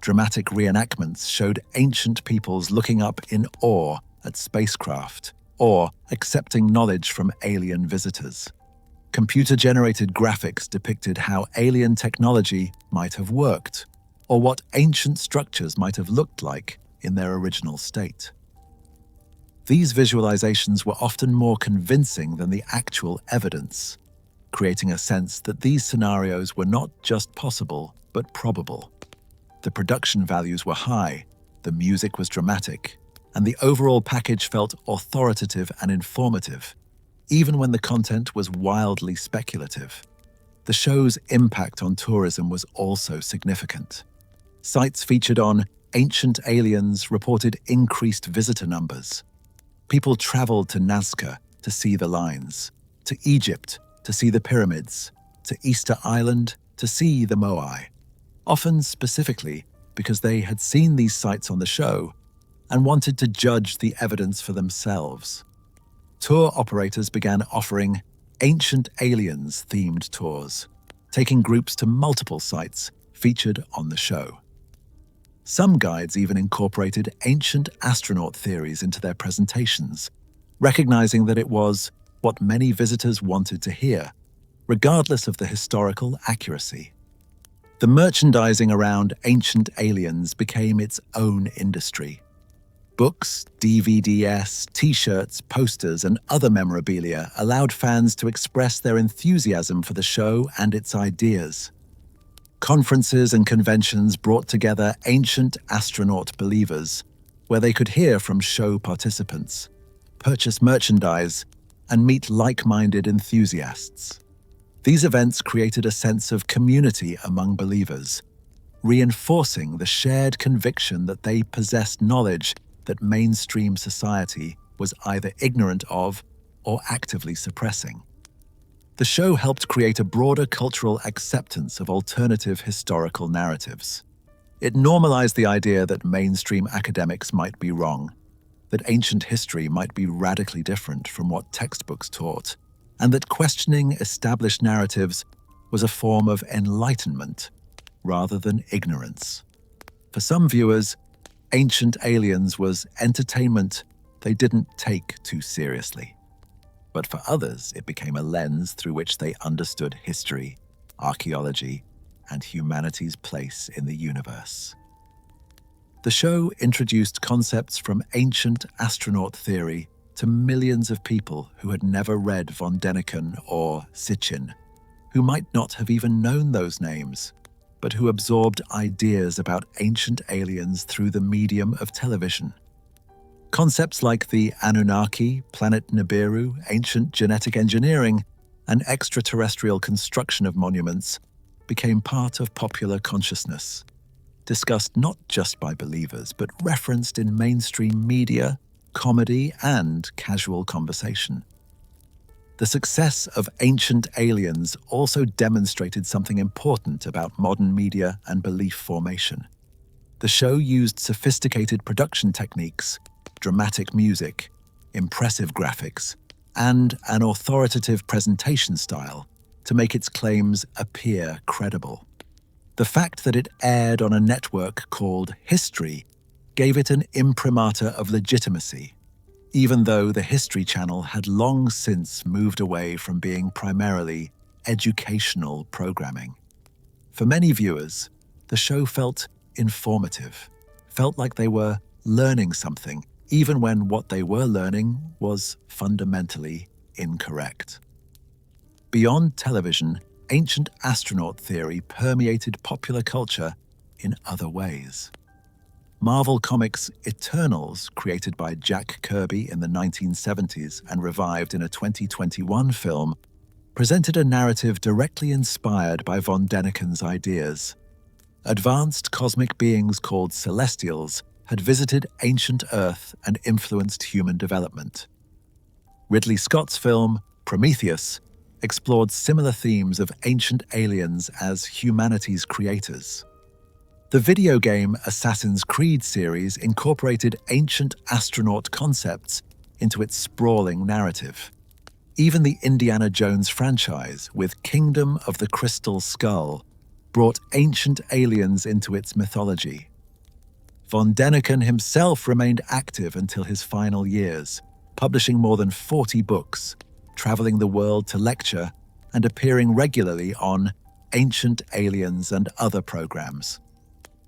Dramatic reenactments showed ancient peoples looking up in awe at spacecraft or accepting knowledge from alien visitors. Computer-generated graphics depicted how alien technology might have worked, or what ancient structures might have looked like in their original state. These visualizations were often more convincing than the actual evidence, creating a sense that these scenarios were not just possible, but probable. The production values were high, the music was dramatic, and the overall package felt authoritative and informative, even when the content was wildly speculative. The show's impact on tourism was also significant. Sites featured on Ancient Aliens reported increased visitor numbers. People traveled to Nazca to see the lines, to Egypt to see the pyramids, to Easter Island to see the Moai, often specifically because they had seen these sites on the show and wanted to judge the evidence for themselves. Tour operators began offering Ancient Aliens-themed tours, taking groups to multiple sites featured on the show. Some guides even incorporated ancient astronaut theories into their presentations, recognizing that it was what many visitors wanted to hear, regardless of the historical accuracy. The merchandising around Ancient Aliens became its own industry. Books, DVDs, T-shirts, posters, and other memorabilia allowed fans to express their enthusiasm for the show and its ideas. Conferences and conventions brought together ancient astronaut believers, where they could hear from show participants, purchase merchandise, and meet like-minded enthusiasts. These events created a sense of community among believers, reinforcing the shared conviction that they possessed knowledge that mainstream society was either ignorant of or actively suppressing. The show helped create a broader cultural acceptance of alternative historical narratives. It normalized the idea that mainstream academics might be wrong, that ancient history might be radically different from what textbooks taught, and that questioning established narratives was a form of enlightenment rather than ignorance. For some viewers, Ancient Aliens was entertainment they didn't take too seriously. But for others, it became a lens through which they understood history, archaeology, and humanity's place in the universe. The show introduced concepts from ancient astronaut theory to millions of people who had never read von Däniken or Sitchin, who might not have even known those names, but who absorbed ideas about ancient aliens through the medium of television. Concepts like the Anunnaki, Planet Nibiru, ancient genetic engineering, and extraterrestrial construction of monuments became part of popular consciousness, discussed not just by believers, but referenced in mainstream media, comedy, and casual conversation. The success of Ancient Aliens also demonstrated something important about modern media and belief formation. The show used sophisticated production techniques, dramatic music, impressive graphics, and an authoritative presentation style to make its claims appear credible. The fact that it aired on a network called History gave it an imprimatur of legitimacy, even though the History Channel had long since moved away from being primarily educational programming. For many viewers, the show felt informative, felt like they were learning something, even when what they were learning was fundamentally incorrect. Beyond television, ancient astronaut theory permeated popular culture in other ways. Marvel Comics' Eternals, created by Jack Kirby in the 1970s and revived in a 2021 film, presented a narrative directly inspired by von Däniken's ideas. Advanced cosmic beings called celestials had visited ancient Earth and influenced human development. Ridley Scott's film, Prometheus, explored similar themes of ancient aliens as humanity's creators. The video game Assassin's Creed series incorporated ancient astronaut concepts into its sprawling narrative. Even the Indiana Jones franchise, with Kingdom of the Crystal Skull, brought ancient aliens into its mythology. Von Däniken himself remained active until his final years, publishing more than 40 books, traveling the world to lecture, and appearing regularly on Ancient Aliens and other programs.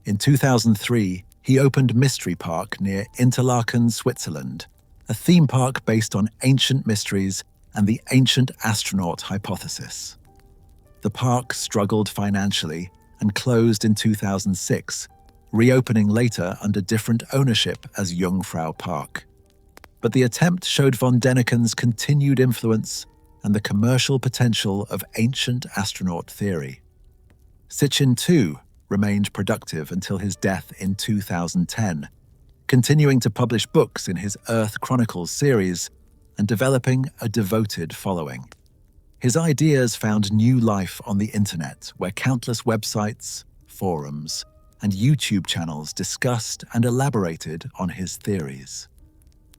In 2003, he opened Mystery Park near Interlaken, Switzerland, a theme park based on ancient mysteries and the ancient astronaut hypothesis. The park struggled financially and closed in 2006, reopening later under different ownership as Jungfrau Park. But the attempt showed von Däniken's continued influence and the commercial potential of ancient astronaut theory. Sitchin, too, remained productive until his death in 2010, continuing to publish books in his Earth Chronicles series and developing a devoted following. His ideas found new life on the internet, where countless websites, forums, and YouTube channels discussed and elaborated on his theories.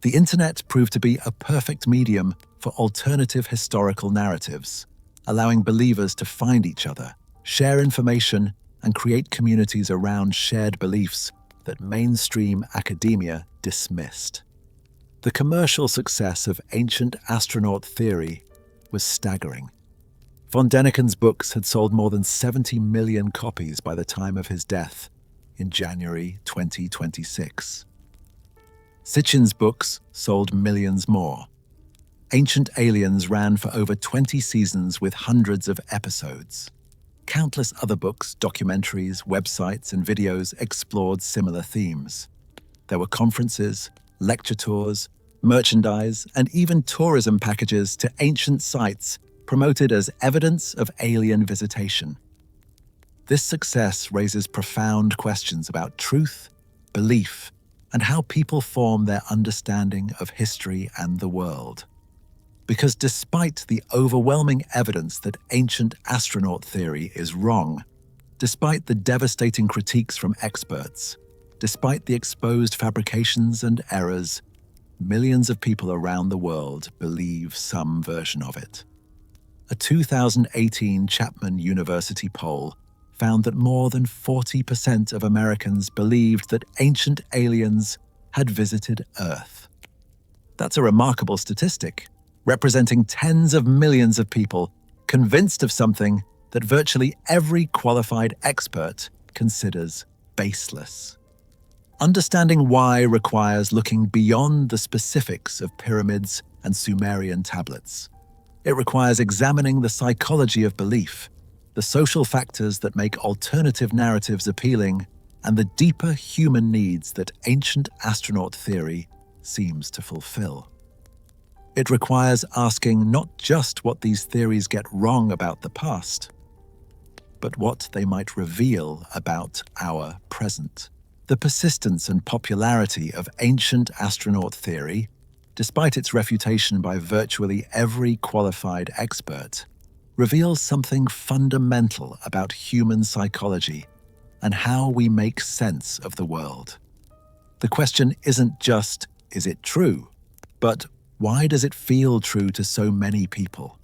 The internet proved to be a perfect medium for alternative historical narratives, allowing believers to find each other, share information, and create communities around shared beliefs that mainstream academia dismissed. The commercial success of ancient astronaut theory was staggering. Von Däniken's books had sold more than 70 million copies by the time of his death in January 2026. Sitchin's books sold millions more. Ancient Aliens ran for over 20 seasons with hundreds of episodes. Countless other books, documentaries, websites, and videos explored similar themes. There were conferences, lecture tours, merchandise, and even tourism packages to ancient sites promoted as evidence of alien visitation. This success raises profound questions about truth, belief, and how people form their understanding of history and the world. Because despite the overwhelming evidence that ancient astronaut theory is wrong, despite the devastating critiques from experts, despite the exposed fabrications and errors, millions of people around the world believe some version of it. A 2018 Chapman University poll found that more than 40% of Americans believed that ancient aliens had visited Earth. That's a remarkable statistic, representing tens of millions of people convinced of something that virtually every qualified expert considers baseless. Understanding why requires looking beyond the specifics of pyramids and Sumerian tablets. It requires examining the psychology of belief, the social factors that make alternative narratives appealing, and the deeper human needs that ancient astronaut theory seems to fulfill. It requires asking not just what these theories get wrong about the past, but what they might reveal about our present. The persistence and popularity of ancient astronaut theory, despite its refutation by virtually every qualified expert, reveals something fundamental about human psychology and how we make sense of the world. The question isn't just, is it true? But why does it feel true to so many people?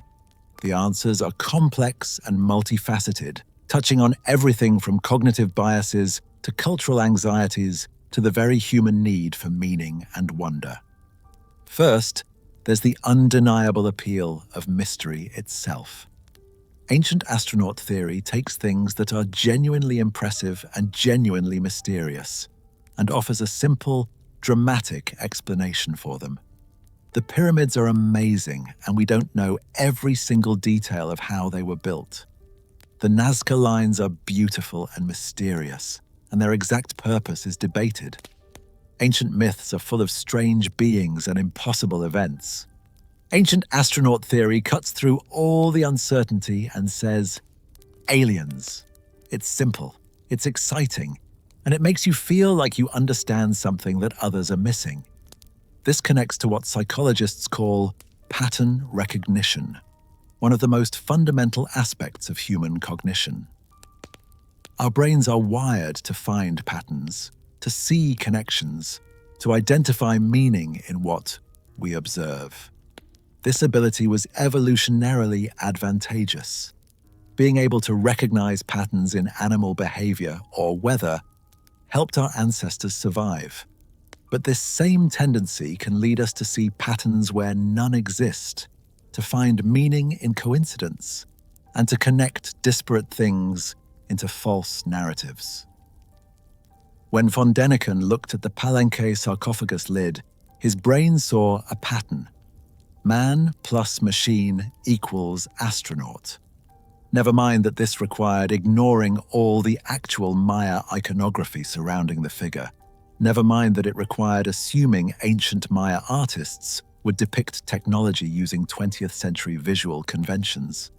The answers are complex and multifaceted, touching on everything from cognitive biases to cultural anxieties to the very human need for meaning and wonder. First, there's the undeniable appeal of mystery itself. Ancient astronaut theory takes things that are genuinely impressive and genuinely mysterious, and offers a simple, dramatic explanation for them. The pyramids are amazing, and we don't know every single detail of how they were built. The Nazca Lines are beautiful and mysterious, and their exact purpose is debated. Ancient myths are full of strange beings and impossible events. Ancient astronaut theory cuts through all the uncertainty and says, aliens. It's simple. It's exciting, and it makes you feel like you understand something that others are missing. This connects to what psychologists call pattern recognition, one of the most fundamental aspects of human cognition. Our brains are wired to find patterns, to see connections, to identify meaning in what we observe. This ability was evolutionarily advantageous. Being able to recognize patterns in animal behavior or weather helped our ancestors survive. But this same tendency can lead us to see patterns where none exist, to find meaning in coincidence, and to connect disparate things into false narratives. When von Däniken looked at the Palenque sarcophagus lid, his brain saw a pattern. Man plus machine equals astronaut. Never mind that this required ignoring all the actual Maya iconography surrounding the figure. Never mind that it required assuming ancient Maya artists would depict technology using 20th century visual conventions.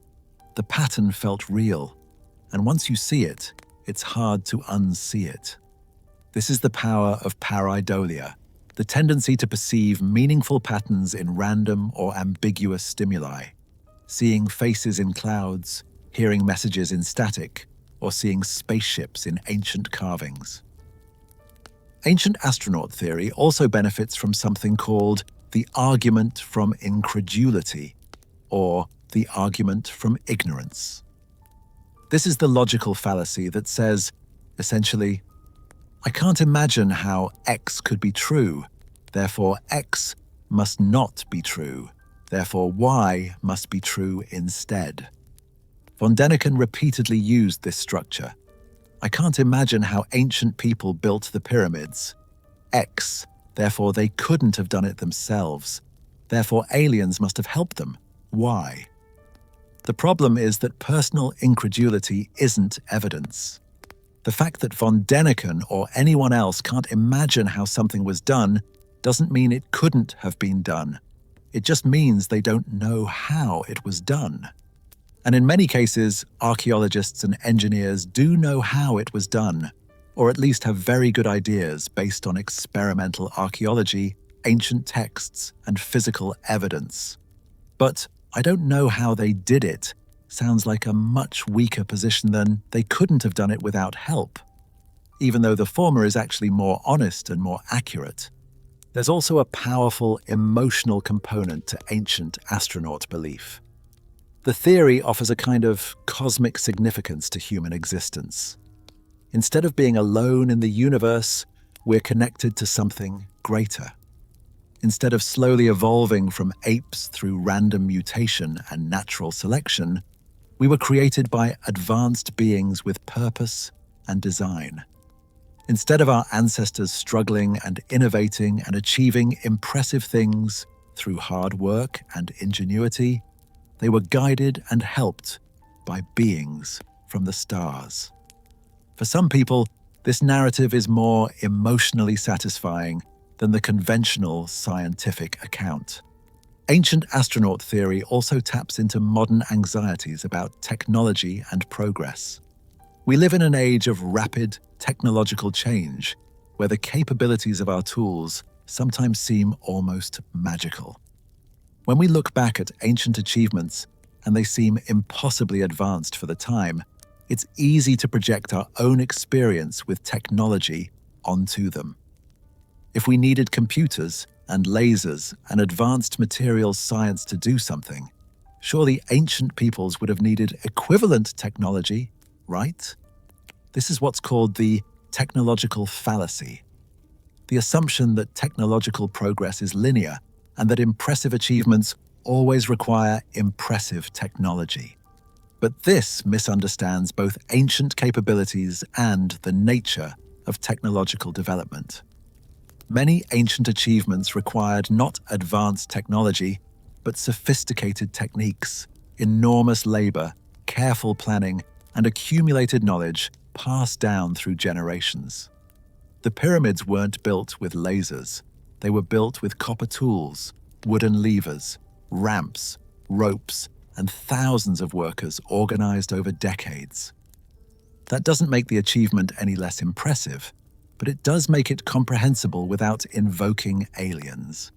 The pattern felt real, and once you see it, it's hard to unsee it. This is the power of pareidolia, the tendency to perceive meaningful patterns in random or ambiguous stimuli, seeing faces in clouds, hearing messages in static, or seeing spaceships in ancient carvings. Ancient astronaut theory also benefits from something called the argument from incredulity, or the argument from ignorance. This is the logical fallacy that says, essentially, I can't imagine how X could be true, therefore X must not be true, therefore Y must be true instead. Von Däniken repeatedly used this structure. I can't imagine how ancient people built the pyramids. X, therefore they couldn't have done it themselves. Therefore aliens must have helped them. Y. The problem is that personal incredulity isn't evidence. The fact that von Däniken or anyone else can't imagine how something was done doesn't mean it couldn't have been done. It just means they don't know how it was done. And in many cases, archaeologists and engineers do know how it was done, or at least have very good ideas based on experimental archaeology, ancient texts, and physical evidence. But I don't know how they did it sounds like a much weaker position than they couldn't have done it without help, even though the former is actually more honest and more accurate. There's also a powerful emotional component to ancient astronaut belief. The theory offers a kind of cosmic significance to human existence. Instead of being alone in the universe, we're connected to something greater. Instead of slowly evolving from apes through random mutation and natural selection, we were created by advanced beings with purpose and design. Instead of our ancestors struggling and innovating and achieving impressive things through hard work and ingenuity, they were guided and helped by beings from the stars. For some people, this narrative is more emotionally satisfying than the conventional scientific account. Ancient astronaut theory also taps into modern anxieties about technology and progress. We live in an age of rapid technological change, where the capabilities of our tools sometimes seem almost magical. When we look back at ancient achievements and they seem impossibly advanced for the time, it's easy to project our own experience with technology onto them. If we needed computers and lasers and advanced materials science to do something, surely ancient peoples would have needed equivalent technology, right? This is what's called the technological fallacy. The assumption that technological progress is linear and that impressive achievements always require impressive technology. But this misunderstands both ancient capabilities and the nature of technological development. Many ancient achievements required not advanced technology, but sophisticated techniques, enormous labor, careful planning, and accumulated knowledge passed down through generations. The pyramids weren't built with lasers. They were built with copper tools, wooden levers, ramps, ropes, and thousands of workers organized over decades. That doesn't make the achievement any less impressive, but it does make it comprehensible without invoking aliens.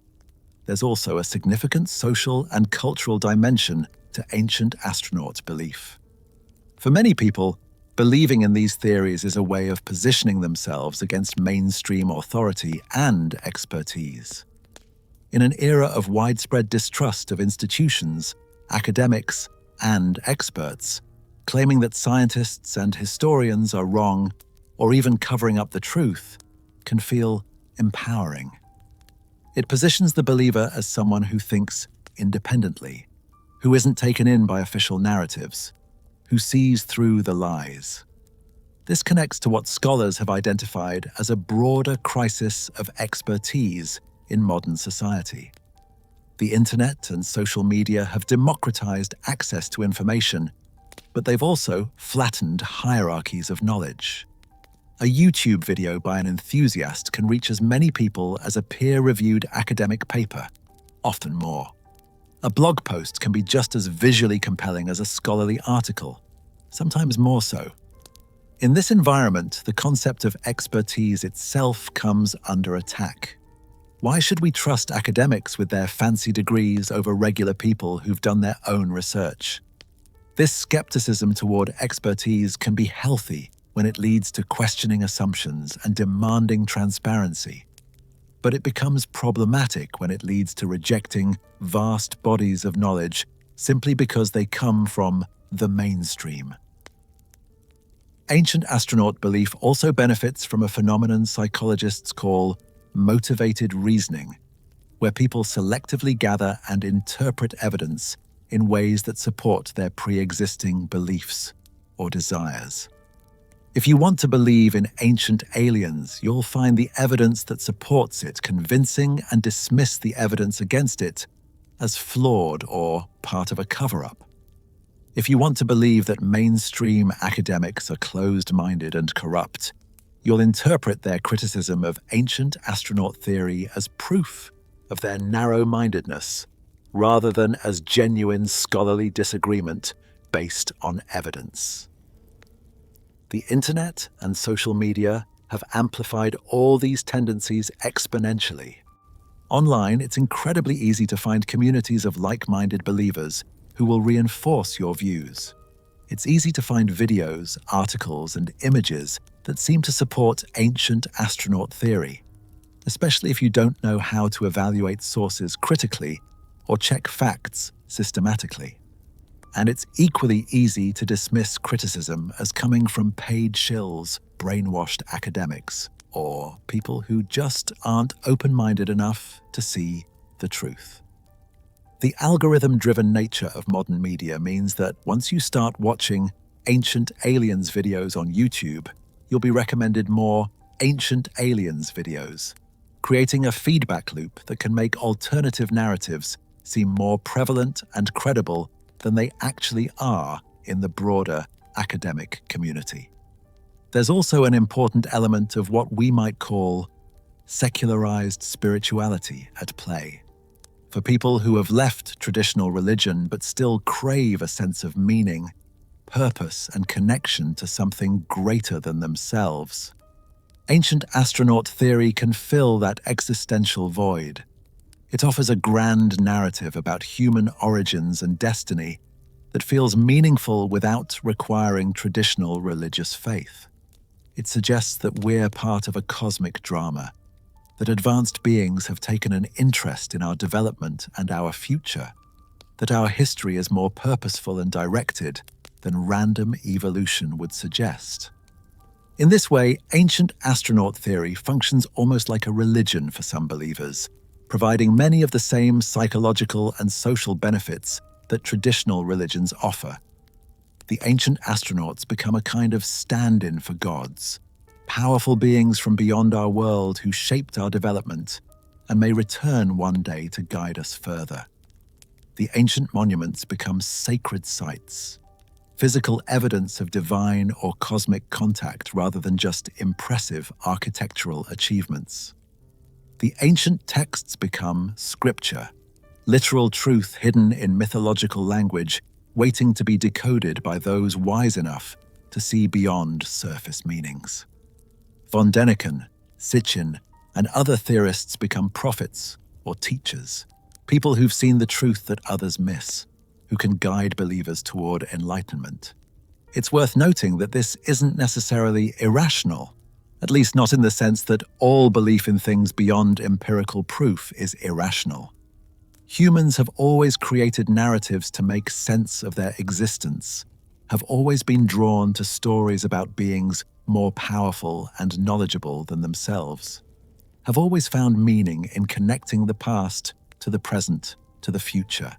There's also a significant social and cultural dimension to ancient astronaut belief. For many people, believing in these theories is a way of positioning themselves against mainstream authority and expertise. In an era of widespread distrust of institutions, academics, and experts, claiming that scientists and historians are wrong or even covering up the truth can feel empowering. It positions the believer as someone who thinks independently, who isn't taken in by official narratives, who sees through the lies. This connects to what scholars have identified as a broader crisis of expertise in modern society. The internet and social media have democratized access to information, but they've also flattened hierarchies of knowledge. A YouTube video by an enthusiast can reach as many people as a peer-reviewed academic paper, often more. A blog post can be just as visually compelling as a scholarly article, sometimes more so. In this environment, the concept of expertise itself comes under attack. Why should we trust academics with their fancy degrees over regular people who've done their own research? This skepticism toward expertise can be healthy when it leads to questioning assumptions and demanding transparency. But it becomes problematic when it leads to rejecting vast bodies of knowledge simply because they come from the mainstream. Ancient astronaut belief also benefits from a phenomenon psychologists call motivated reasoning, where people selectively gather and interpret evidence in ways that support their pre-existing beliefs or desires. If you want to believe in ancient aliens, you'll find the evidence that supports it convincing and dismiss the evidence against it as flawed or part of a cover-up. If you want to believe that mainstream academics are closed-minded and corrupt, you'll interpret their criticism of ancient astronaut theory as proof of their narrow-mindedness, rather than as genuine scholarly disagreement based on evidence. The internet and social media have amplified all these tendencies exponentially. Online, it's incredibly easy to find communities of like-minded believers who will reinforce your views. It's easy to find videos, articles, and images that seem to support ancient astronaut theory, especially if you don't know how to evaluate sources critically or check facts systematically. And it's equally easy to dismiss criticism as coming from paid shills, brainwashed academics, or people who just aren't open-minded enough to see the truth. The algorithm-driven nature of modern media means that once you start watching Ancient Aliens videos on YouTube, you'll be recommended more Ancient Aliens videos, creating a feedback loop that can make alternative narratives seem more prevalent and credible than they actually are in the broader academic community. There's also an important element of what we might call secularized spirituality at play. For people who have left traditional religion but still crave a sense of meaning, purpose, and connection to something greater than themselves, ancient astronaut theory can fill that existential void. It offers a grand narrative about human origins and destiny that feels meaningful without requiring traditional religious faith. It suggests that we're part of a cosmic drama, that advanced beings have taken an interest in our development and our future, that our history is more purposeful and directed than random evolution would suggest. In this way, ancient astronaut theory functions almost like a religion for some believers, providing many of the same psychological and social benefits that traditional religions offer. The ancient astronauts become a kind of stand-in for gods, powerful beings from beyond our world who shaped our development and may return one day to guide us further. The ancient monuments become sacred sites, physical evidence of divine or cosmic contact rather than just impressive architectural achievements. The ancient texts become scripture, literal truth hidden in mythological language, waiting to be decoded by those wise enough to see beyond surface meanings. Von Däniken, Sitchin, and other theorists become prophets or teachers, people who've seen the truth that others miss, who can guide believers toward enlightenment. It's worth noting that this isn't necessarily irrational, at least not in the sense that all belief in things beyond empirical proof is irrational. Humans have always created narratives to make sense of their existence, have always been drawn to stories about beings more powerful and knowledgeable than themselves, have always found meaning in connecting the past to the present to the future.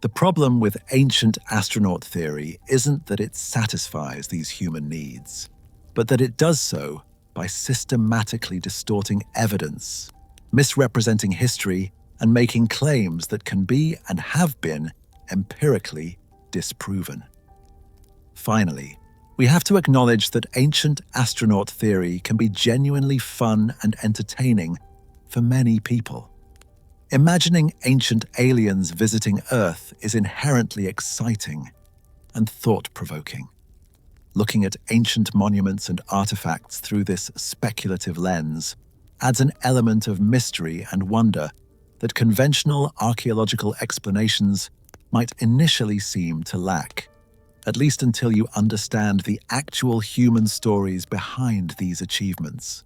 The problem with ancient astronaut theory isn't that it satisfies these human needs, but that it does so by systematically distorting evidence, misrepresenting history, and making claims that can be and have been empirically disproven. Finally, we have to acknowledge that ancient astronaut theory can be genuinely fun and entertaining for many people. Imagining ancient aliens visiting Earth is inherently exciting and thought-provoking. Looking at ancient monuments and artifacts through this speculative lens adds an element of mystery and wonder that conventional archaeological explanations might initially seem to lack, at least until you understand the actual human stories behind these achievements.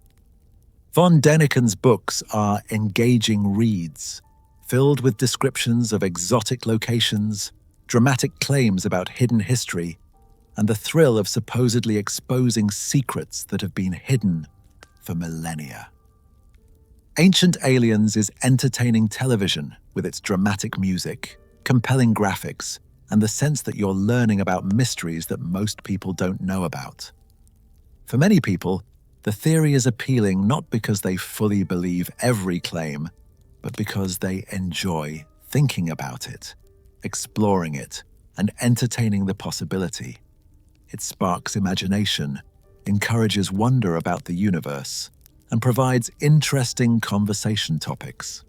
Von Däniken's books are engaging reads, filled with descriptions of exotic locations, dramatic claims about hidden history, and the thrill of supposedly exposing secrets that have been hidden for millennia. Ancient Aliens is entertaining television with its dramatic music, compelling graphics, and the sense that you're learning about mysteries that most people don't know about. For many people, the theory is appealing not because they fully believe every claim, but because they enjoy thinking about it, exploring it, and entertaining the possibility. It sparks imagination, encourages wonder about the universe, and provides interesting conversation topics.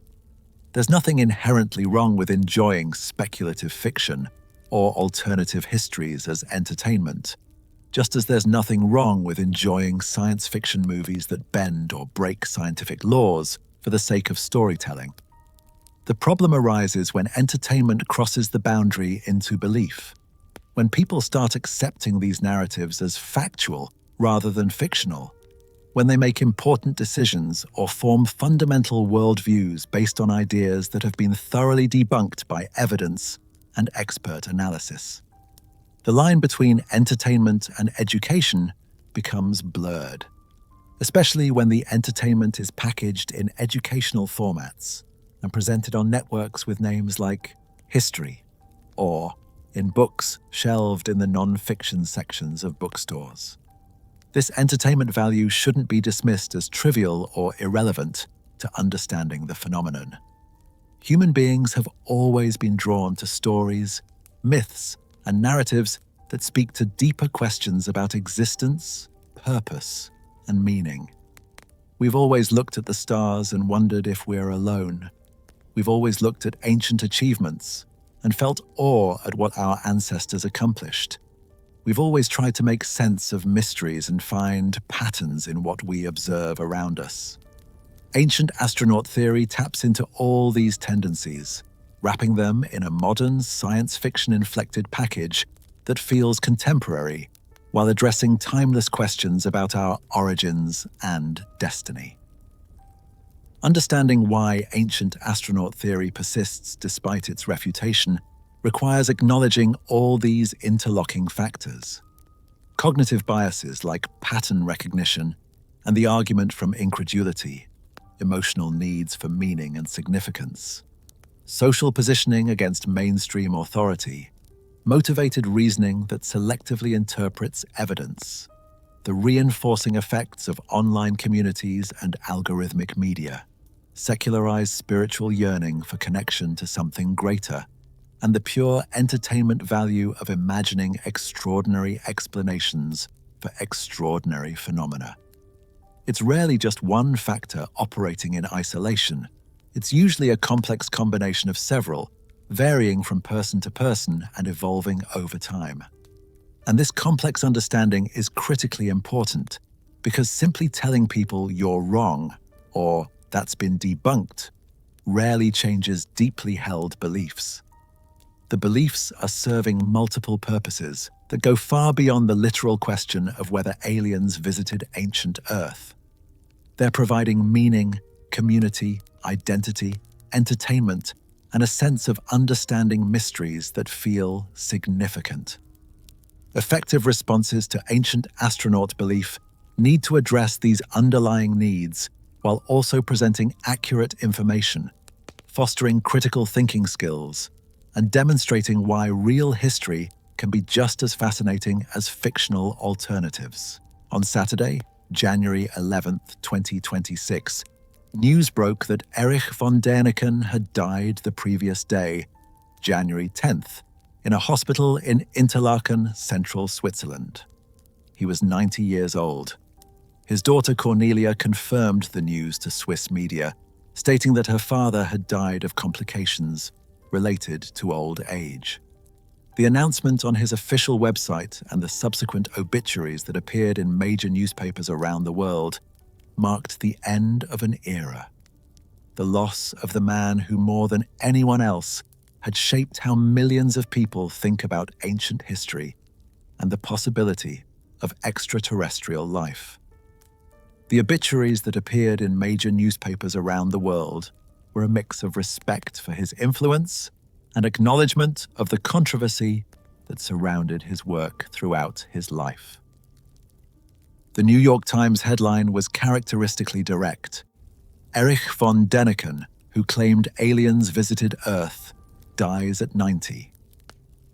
There's nothing inherently wrong with enjoying speculative fiction or alternative histories as entertainment, just as there's nothing wrong with enjoying science fiction movies that bend or break scientific laws for the sake of storytelling. The problem arises when entertainment crosses the boundary into belief, when people start accepting these narratives as factual rather than fictional, when they make important decisions or form fundamental worldviews based on ideas that have been thoroughly debunked by evidence and expert analysis. The line between entertainment and education becomes blurred, especially when the entertainment is packaged in educational formats and presented on networks with names like History, or in books shelved in the non-fiction sections of bookstores. This entertainment value shouldn't be dismissed as trivial or irrelevant to understanding the phenomenon. Human beings have always been drawn to stories, myths, and narratives that speak to deeper questions about existence, purpose, and meaning. We've always looked at the stars and wondered if we're alone. We've always looked at ancient achievements and felt awe at what our ancestors accomplished. We've always tried to make sense of mysteries and find patterns in what we observe around us. Ancient astronaut theory taps into all these tendencies, wrapping them in a modern, science fiction-inflected package that feels contemporary while addressing timeless questions about our origins and destiny. Understanding why ancient astronaut theory persists despite its refutation requires acknowledging all these interlocking factors. Cognitive biases like pattern recognition and the argument from incredulity, emotional needs for meaning and significance, social positioning against mainstream authority, motivated reasoning that selectively interprets evidence, the reinforcing effects of online communities and algorithmic media, secularized spiritual yearning for connection to something greater, and the pure entertainment value of imagining extraordinary explanations for extraordinary phenomena. It's rarely just one factor operating in isolation. It's usually a complex combination of several, varying from person to person and evolving over time. And this complex understanding is critically important because simply telling people you're wrong or that's been debunked rarely changes deeply held beliefs. The beliefs are serving multiple purposes that go far beyond the literal question of whether aliens visited ancient Earth. They're providing meaning, community, identity, entertainment, and a sense of understanding mysteries that feel significant. Effective responses to ancient astronaut belief need to address these underlying needs while also presenting accurate information, fostering critical thinking skills, and demonstrating why real history can be just as fascinating as fictional alternatives. On Saturday, January 11th, 2026, news broke that Erich von Däniken had died the previous day, January 10th, in a hospital in Interlaken, central Switzerland. He was 90 years old. His daughter Cornelia confirmed the news to Swiss media, stating that her father had died of complications related to old age. The announcement on his official website and the subsequent obituaries that appeared in major newspapers around the world marked the end of an era. The loss of the man who more than anyone else had shaped how millions of people think about ancient history and the possibility of extraterrestrial life. The obituaries that appeared in major newspapers around the world were a mix of respect for his influence and acknowledgement of the controversy that surrounded his work throughout his life. The New York Times headline was characteristically direct. Erich von Däniken, who claimed aliens visited Earth, dies at 90.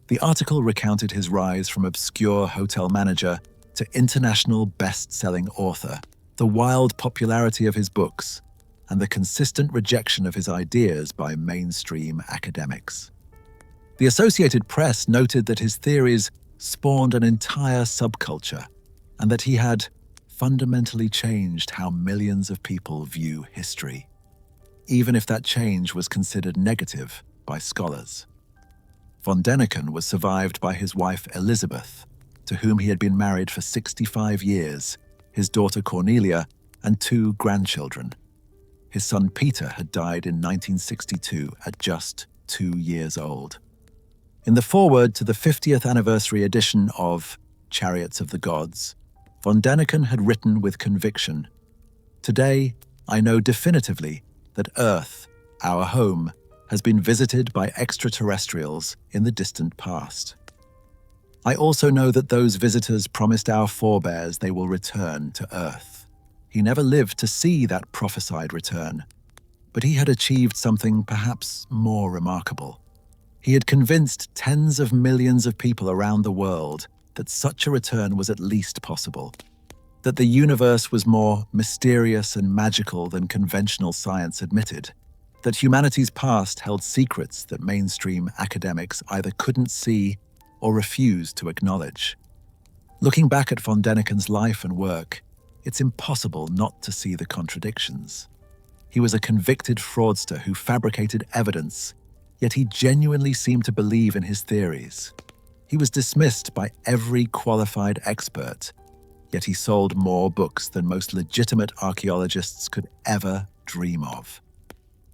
The article recounted his rise from obscure hotel manager to international best-selling author, the wild popularity of his books, and the consistent rejection of his ideas by mainstream academics. The Associated Press noted that his theories spawned an entire subculture, and that he had fundamentally changed how millions of people view history, even if that change was considered negative by scholars. Von Däniken was survived by his wife Elizabeth, to whom he had been married for 65 years, his daughter Cornelia, and 2 grandchildren. His son Peter had died in 1962 at just 2 years old. In the foreword to the 50th anniversary edition of Chariots of the Gods, von Däniken had written with conviction, "Today, I know definitively that Earth, our home, has been visited by extraterrestrials in the distant past. I also know that those visitors promised our forebears they will return to Earth." He never lived to see that prophesied return, but he had achieved something perhaps more remarkable. He had convinced tens of millions of people around the world that such a return was at least possible, that the universe was more mysterious and magical than conventional science admitted, that humanity's past held secrets that mainstream academics either couldn't see or refused to acknowledge. Looking back at von Däniken's life and work, it's impossible not to see the contradictions. He was a convicted fraudster who fabricated evidence, yet he genuinely seemed to believe in his theories. He was dismissed by every qualified expert, yet he sold more books than most legitimate archaeologists could ever dream of.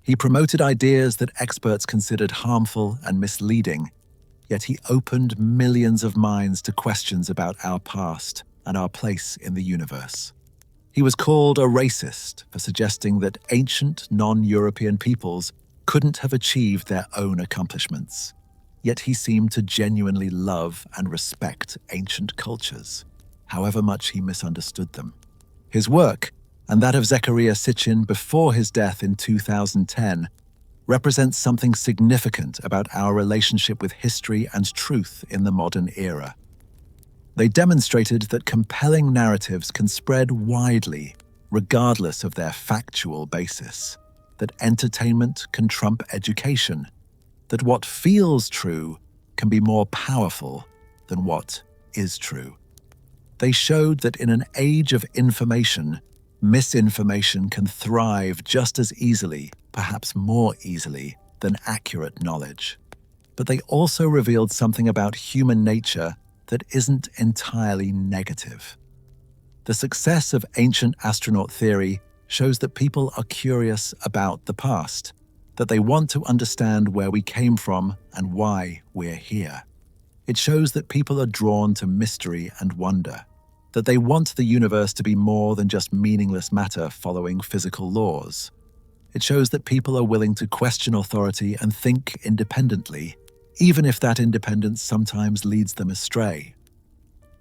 He promoted ideas that experts considered harmful and misleading, yet he opened millions of minds to questions about our past and our place in the universe. He was called a racist for suggesting that ancient non-European peoples couldn't have achieved their own accomplishments, yet he seemed to genuinely love and respect ancient cultures, however much he misunderstood them. His work, and that of Zecharia Sitchin before his death in 2010, represents something significant about our relationship with history and truth in the modern era. They demonstrated that compelling narratives can spread widely, regardless of their factual basis, that entertainment can trump education, that what feels true can be more powerful than what is true. They showed that in an age of information, misinformation can thrive just as easily, perhaps more easily, than accurate knowledge. But they also revealed something about human nature that isn't entirely negative. The success of ancient astronaut theory shows that people are curious about the past, that they want to understand where we came from and why we're here. It shows that people are drawn to mystery and wonder, that they want the universe to be more than just meaningless matter following physical laws. It shows that people are willing to question authority and think independently, even if that independence sometimes leads them astray.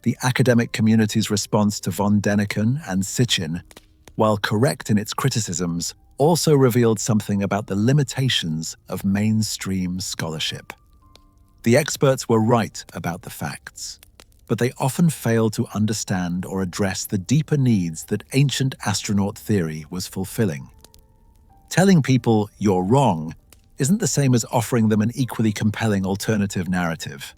The academic community's response to von Däniken and Sitchin, while correct in its criticisms, also revealed something about the limitations of mainstream scholarship. The experts were right about the facts, but they often failed to understand or address the deeper needs that ancient astronaut theory was fulfilling. Telling people you're wrong isn't the same as offering them an equally compelling alternative narrative.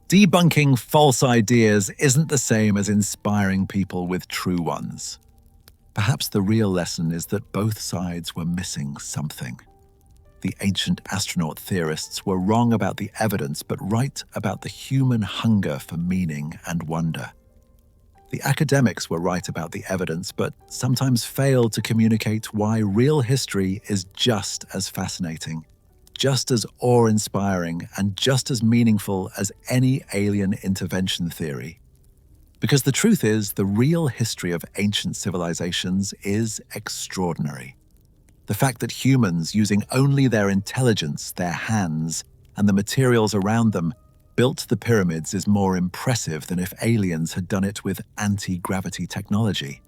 Debunking false ideas isn't the same as inspiring people with true ones. Perhaps the real lesson is that both sides were missing something. The ancient astronaut theorists were wrong about the evidence, but right about the human hunger for meaning and wonder. The academics were right about the evidence, but sometimes failed to communicate why real history is just as fascinating, just as awe-inspiring, and just as meaningful as any alien intervention theory. Because the truth is, the real history of ancient civilizations is extraordinary. The fact that humans, using only their intelligence, their hands, and the materials around them, built the pyramids is more impressive than if aliens had done it with anti-gravity technology.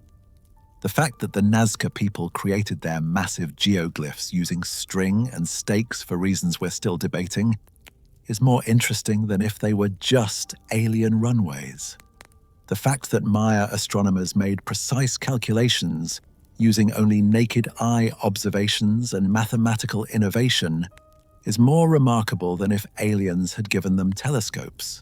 The fact that the Nazca people created their massive geoglyphs using string and stakes for reasons we're still debating is more interesting than if they were just alien runways. The fact that Maya astronomers made precise calculations using only naked eye observations and mathematical innovation is more remarkable than if aliens had given them telescopes.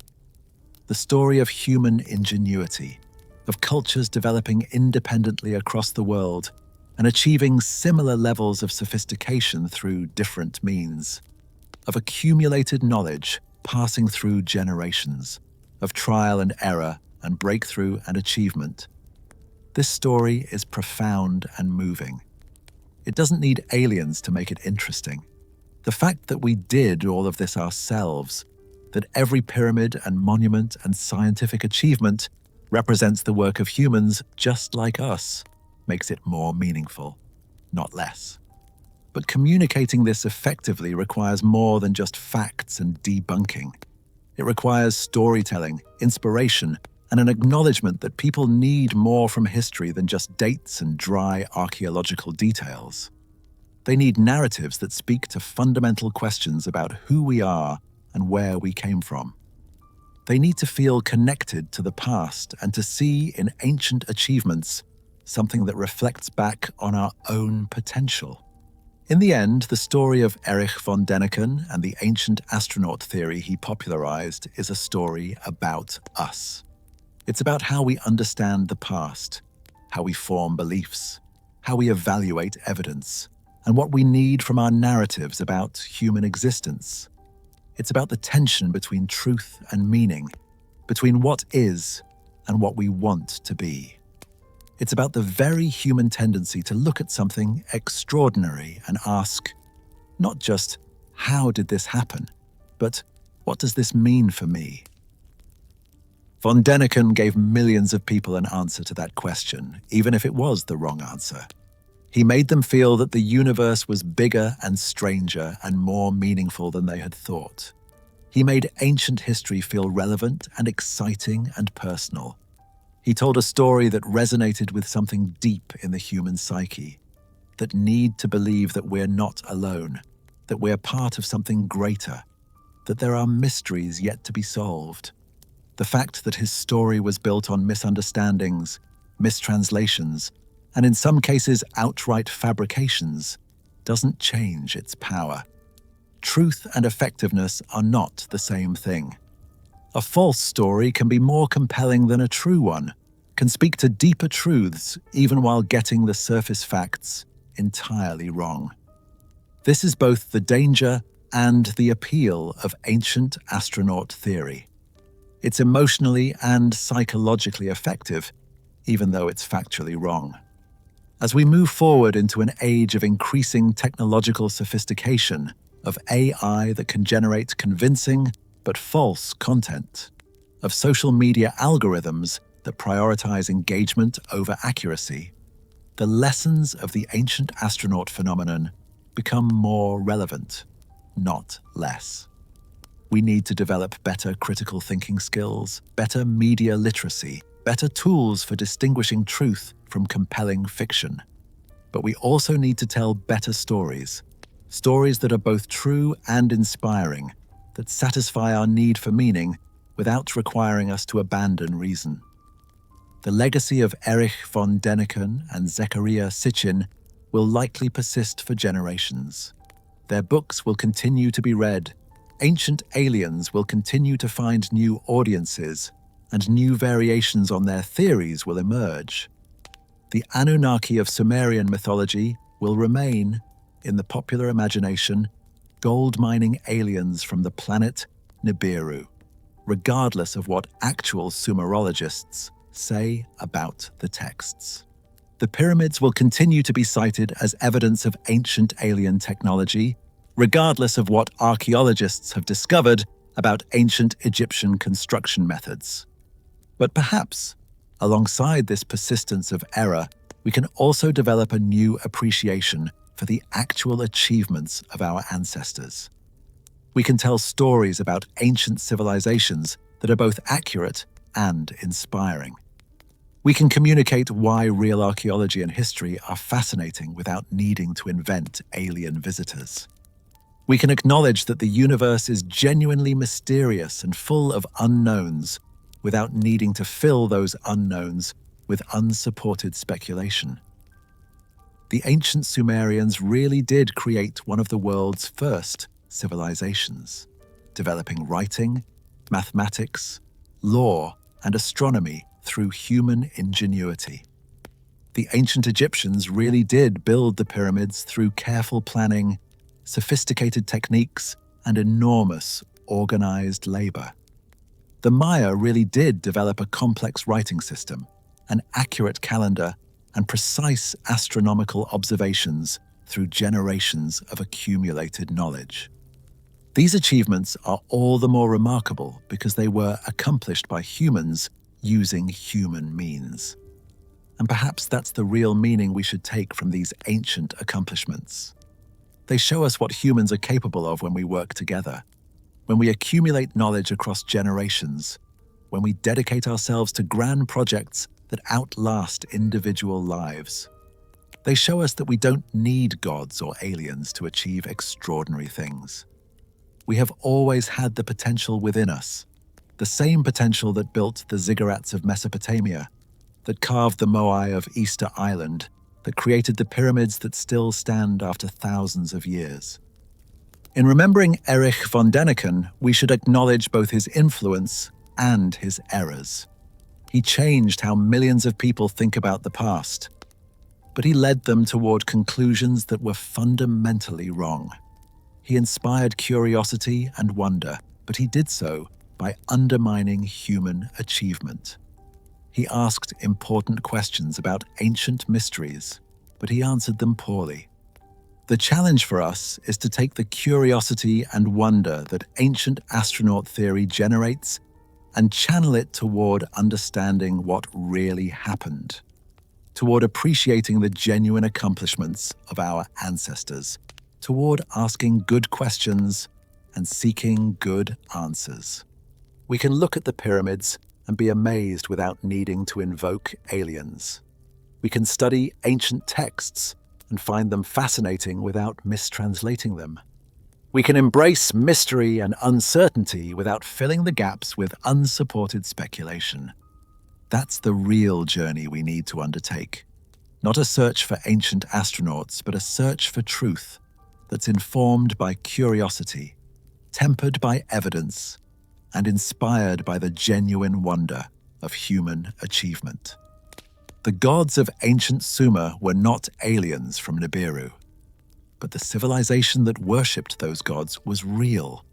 The story of human ingenuity, of cultures developing independently across the world and achieving similar levels of sophistication through different means, of accumulated knowledge passing through generations, of trial and error and breakthrough and achievement. This story is profound and moving. It doesn't need aliens to make it interesting. The fact that we did all of this ourselves, that every pyramid and monument and scientific achievement represents the work of humans just like us, makes it more meaningful, not less. But communicating this effectively requires more than just facts and debunking. It requires storytelling, inspiration, and an acknowledgement that people need more from history than just dates and dry archaeological details. They need narratives that speak to fundamental questions about who we are and where we came from. They need to feel connected to the past and to see in ancient achievements something that reflects back on our own potential. In the end, the story of Erich von Däniken and the ancient astronaut theory he popularized is a story about us. It's about how we understand the past, how we form beliefs, how we evaluate evidence, and what we need from our narratives about human existence. It's about the tension between truth and meaning, between what is and what we want to be. It's about the very human tendency to look at something extraordinary and ask, not just, how did this happen, but what does this mean for me? Von Däniken gave millions of people an answer to that question, even if it was the wrong answer. He made them feel that the universe was bigger and stranger and more meaningful than they had thought. He made ancient history feel relevant and exciting and personal. He told a story that resonated with something deep in the human psyche, that need to believe that we're not alone, that we're part of something greater, that there are mysteries yet to be solved. The fact that his story was built on misunderstandings, mistranslations, and in some cases outright fabrications, doesn't change its power. Truth and effectiveness are not the same thing. A false story can be more compelling than a true one, can speak to deeper truths even while getting the surface facts entirely wrong. This is both the danger and the appeal of ancient astronaut theory. It's emotionally and psychologically effective, even though it's factually wrong. As we move forward into an age of increasing technological sophistication, of AI that can generate convincing but false content, of social media algorithms that prioritize engagement over accuracy, the lessons of the ancient astronaut phenomenon become more relevant, not less. We need to develop better critical thinking skills, better media literacy, better tools for distinguishing truth from compelling fiction. But we also need to tell better stories, stories that are both true and inspiring, that satisfy our need for meaning without requiring us to abandon reason. The legacy of Erich von Däniken and Zecharia Sitchin will likely persist for generations. Their books will continue to be read, ancient aliens will continue to find new audiences, and new variations on their theories will emerge. The Anunnaki of Sumerian mythology will remain, in the popular imagination, gold-mining aliens from the planet Nibiru, regardless of what actual Sumerologists say about the texts. The pyramids will continue to be cited as evidence of ancient alien technology, regardless of what archaeologists have discovered about ancient Egyptian construction methods. But perhaps, alongside this persistence of error, we can also develop a new appreciation for the actual achievements of our ancestors. We can tell stories about ancient civilizations that are both accurate and inspiring. We can communicate why real archaeology and history are fascinating without needing to invent alien visitors. We can acknowledge that the universe is genuinely mysterious and full of unknowns without needing to fill those unknowns with unsupported speculation. The ancient Sumerians really did create one of the world's first civilizations, developing writing, mathematics, law, and astronomy through human ingenuity. The ancient Egyptians really did build the pyramids through careful planning, sophisticated techniques, and enormous organized labor. The Maya really did develop a complex writing system, an accurate calendar, and precise astronomical observations through generations of accumulated knowledge. These achievements are all the more remarkable because they were accomplished by humans using human means. And perhaps that's the real meaning we should take from these ancient accomplishments. They show us what humans are capable of when we work together, when we accumulate knowledge across generations, when we dedicate ourselves to grand projects that outlast individual lives. They show us that we don't need gods or aliens to achieve extraordinary things. We have always had the potential within us, the same potential that built the ziggurats of Mesopotamia, that carved the moai of Easter Island, that created the pyramids that still stand after thousands of years. In remembering Erich von Däniken, we should acknowledge both his influence and his errors. He changed how millions of people think about the past, but he led them toward conclusions that were fundamentally wrong. He inspired curiosity and wonder, but he did so by undermining human achievement. He asked important questions about ancient mysteries, but he answered them poorly. The challenge for us is to take the curiosity and wonder that ancient astronaut theory generates and channel it toward understanding what really happened, toward appreciating the genuine accomplishments of our ancestors, toward asking good questions and seeking good answers. We can look at the pyramids and be amazed without needing to invoke aliens. We can study ancient texts and find them fascinating without mistranslating them. We can embrace mystery and uncertainty without filling the gaps with unsupported speculation. That's the real journey we need to undertake. Not a search for ancient astronauts, but a search for truth that's informed by curiosity, tempered by evidence, and inspired by the genuine wonder of human achievement. The gods of ancient Sumer were not aliens from Nibiru, but the civilization that worshipped those gods was real,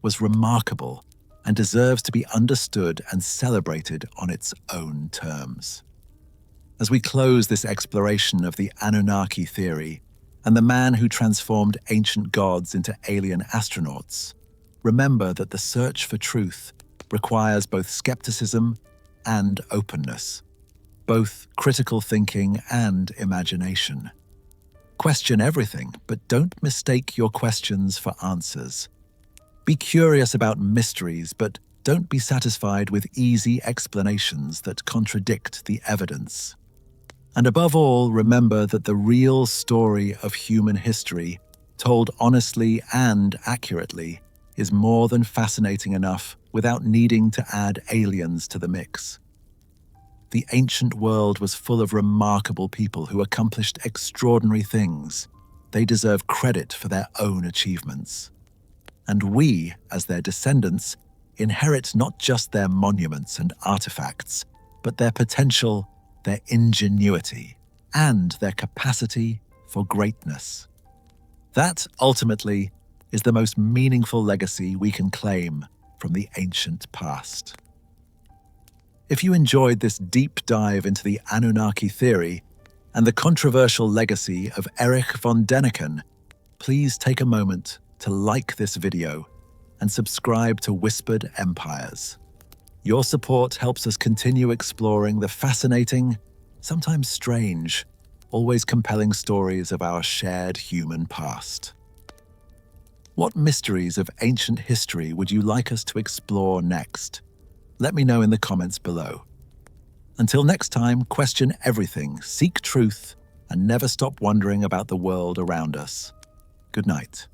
was remarkable, and deserves to be understood and celebrated on its own terms. As we close this exploration of the Anunnaki theory and the man who transformed ancient gods into alien astronauts, remember that the search for truth requires both skepticism and openness, both critical thinking and imagination. Question everything, but don't mistake your questions for answers. Be curious about mysteries, but don't be satisfied with easy explanations that contradict the evidence. And above all, remember that the real story of human history, told honestly and accurately, is more than fascinating enough without needing to add aliens to the mix. The ancient world was full of remarkable people who accomplished extraordinary things. They deserve credit for their own achievements. And we, as their descendants, inherit not just their monuments and artifacts, but their potential, their ingenuity, and their capacity for greatness. That, ultimately, is the most meaningful legacy we can claim from the ancient past. If you enjoyed this deep dive into the Anunnaki theory and the controversial legacy of Erich von Däniken, please take a moment to like this video and subscribe to Whispered Empires. Your support helps us continue exploring the fascinating, sometimes strange, always compelling stories of our shared human past. What mysteries of ancient history would you like us to explore next? Let me know in the comments below. Until next time, question everything, seek truth, and never stop wondering about the world around us. Good night.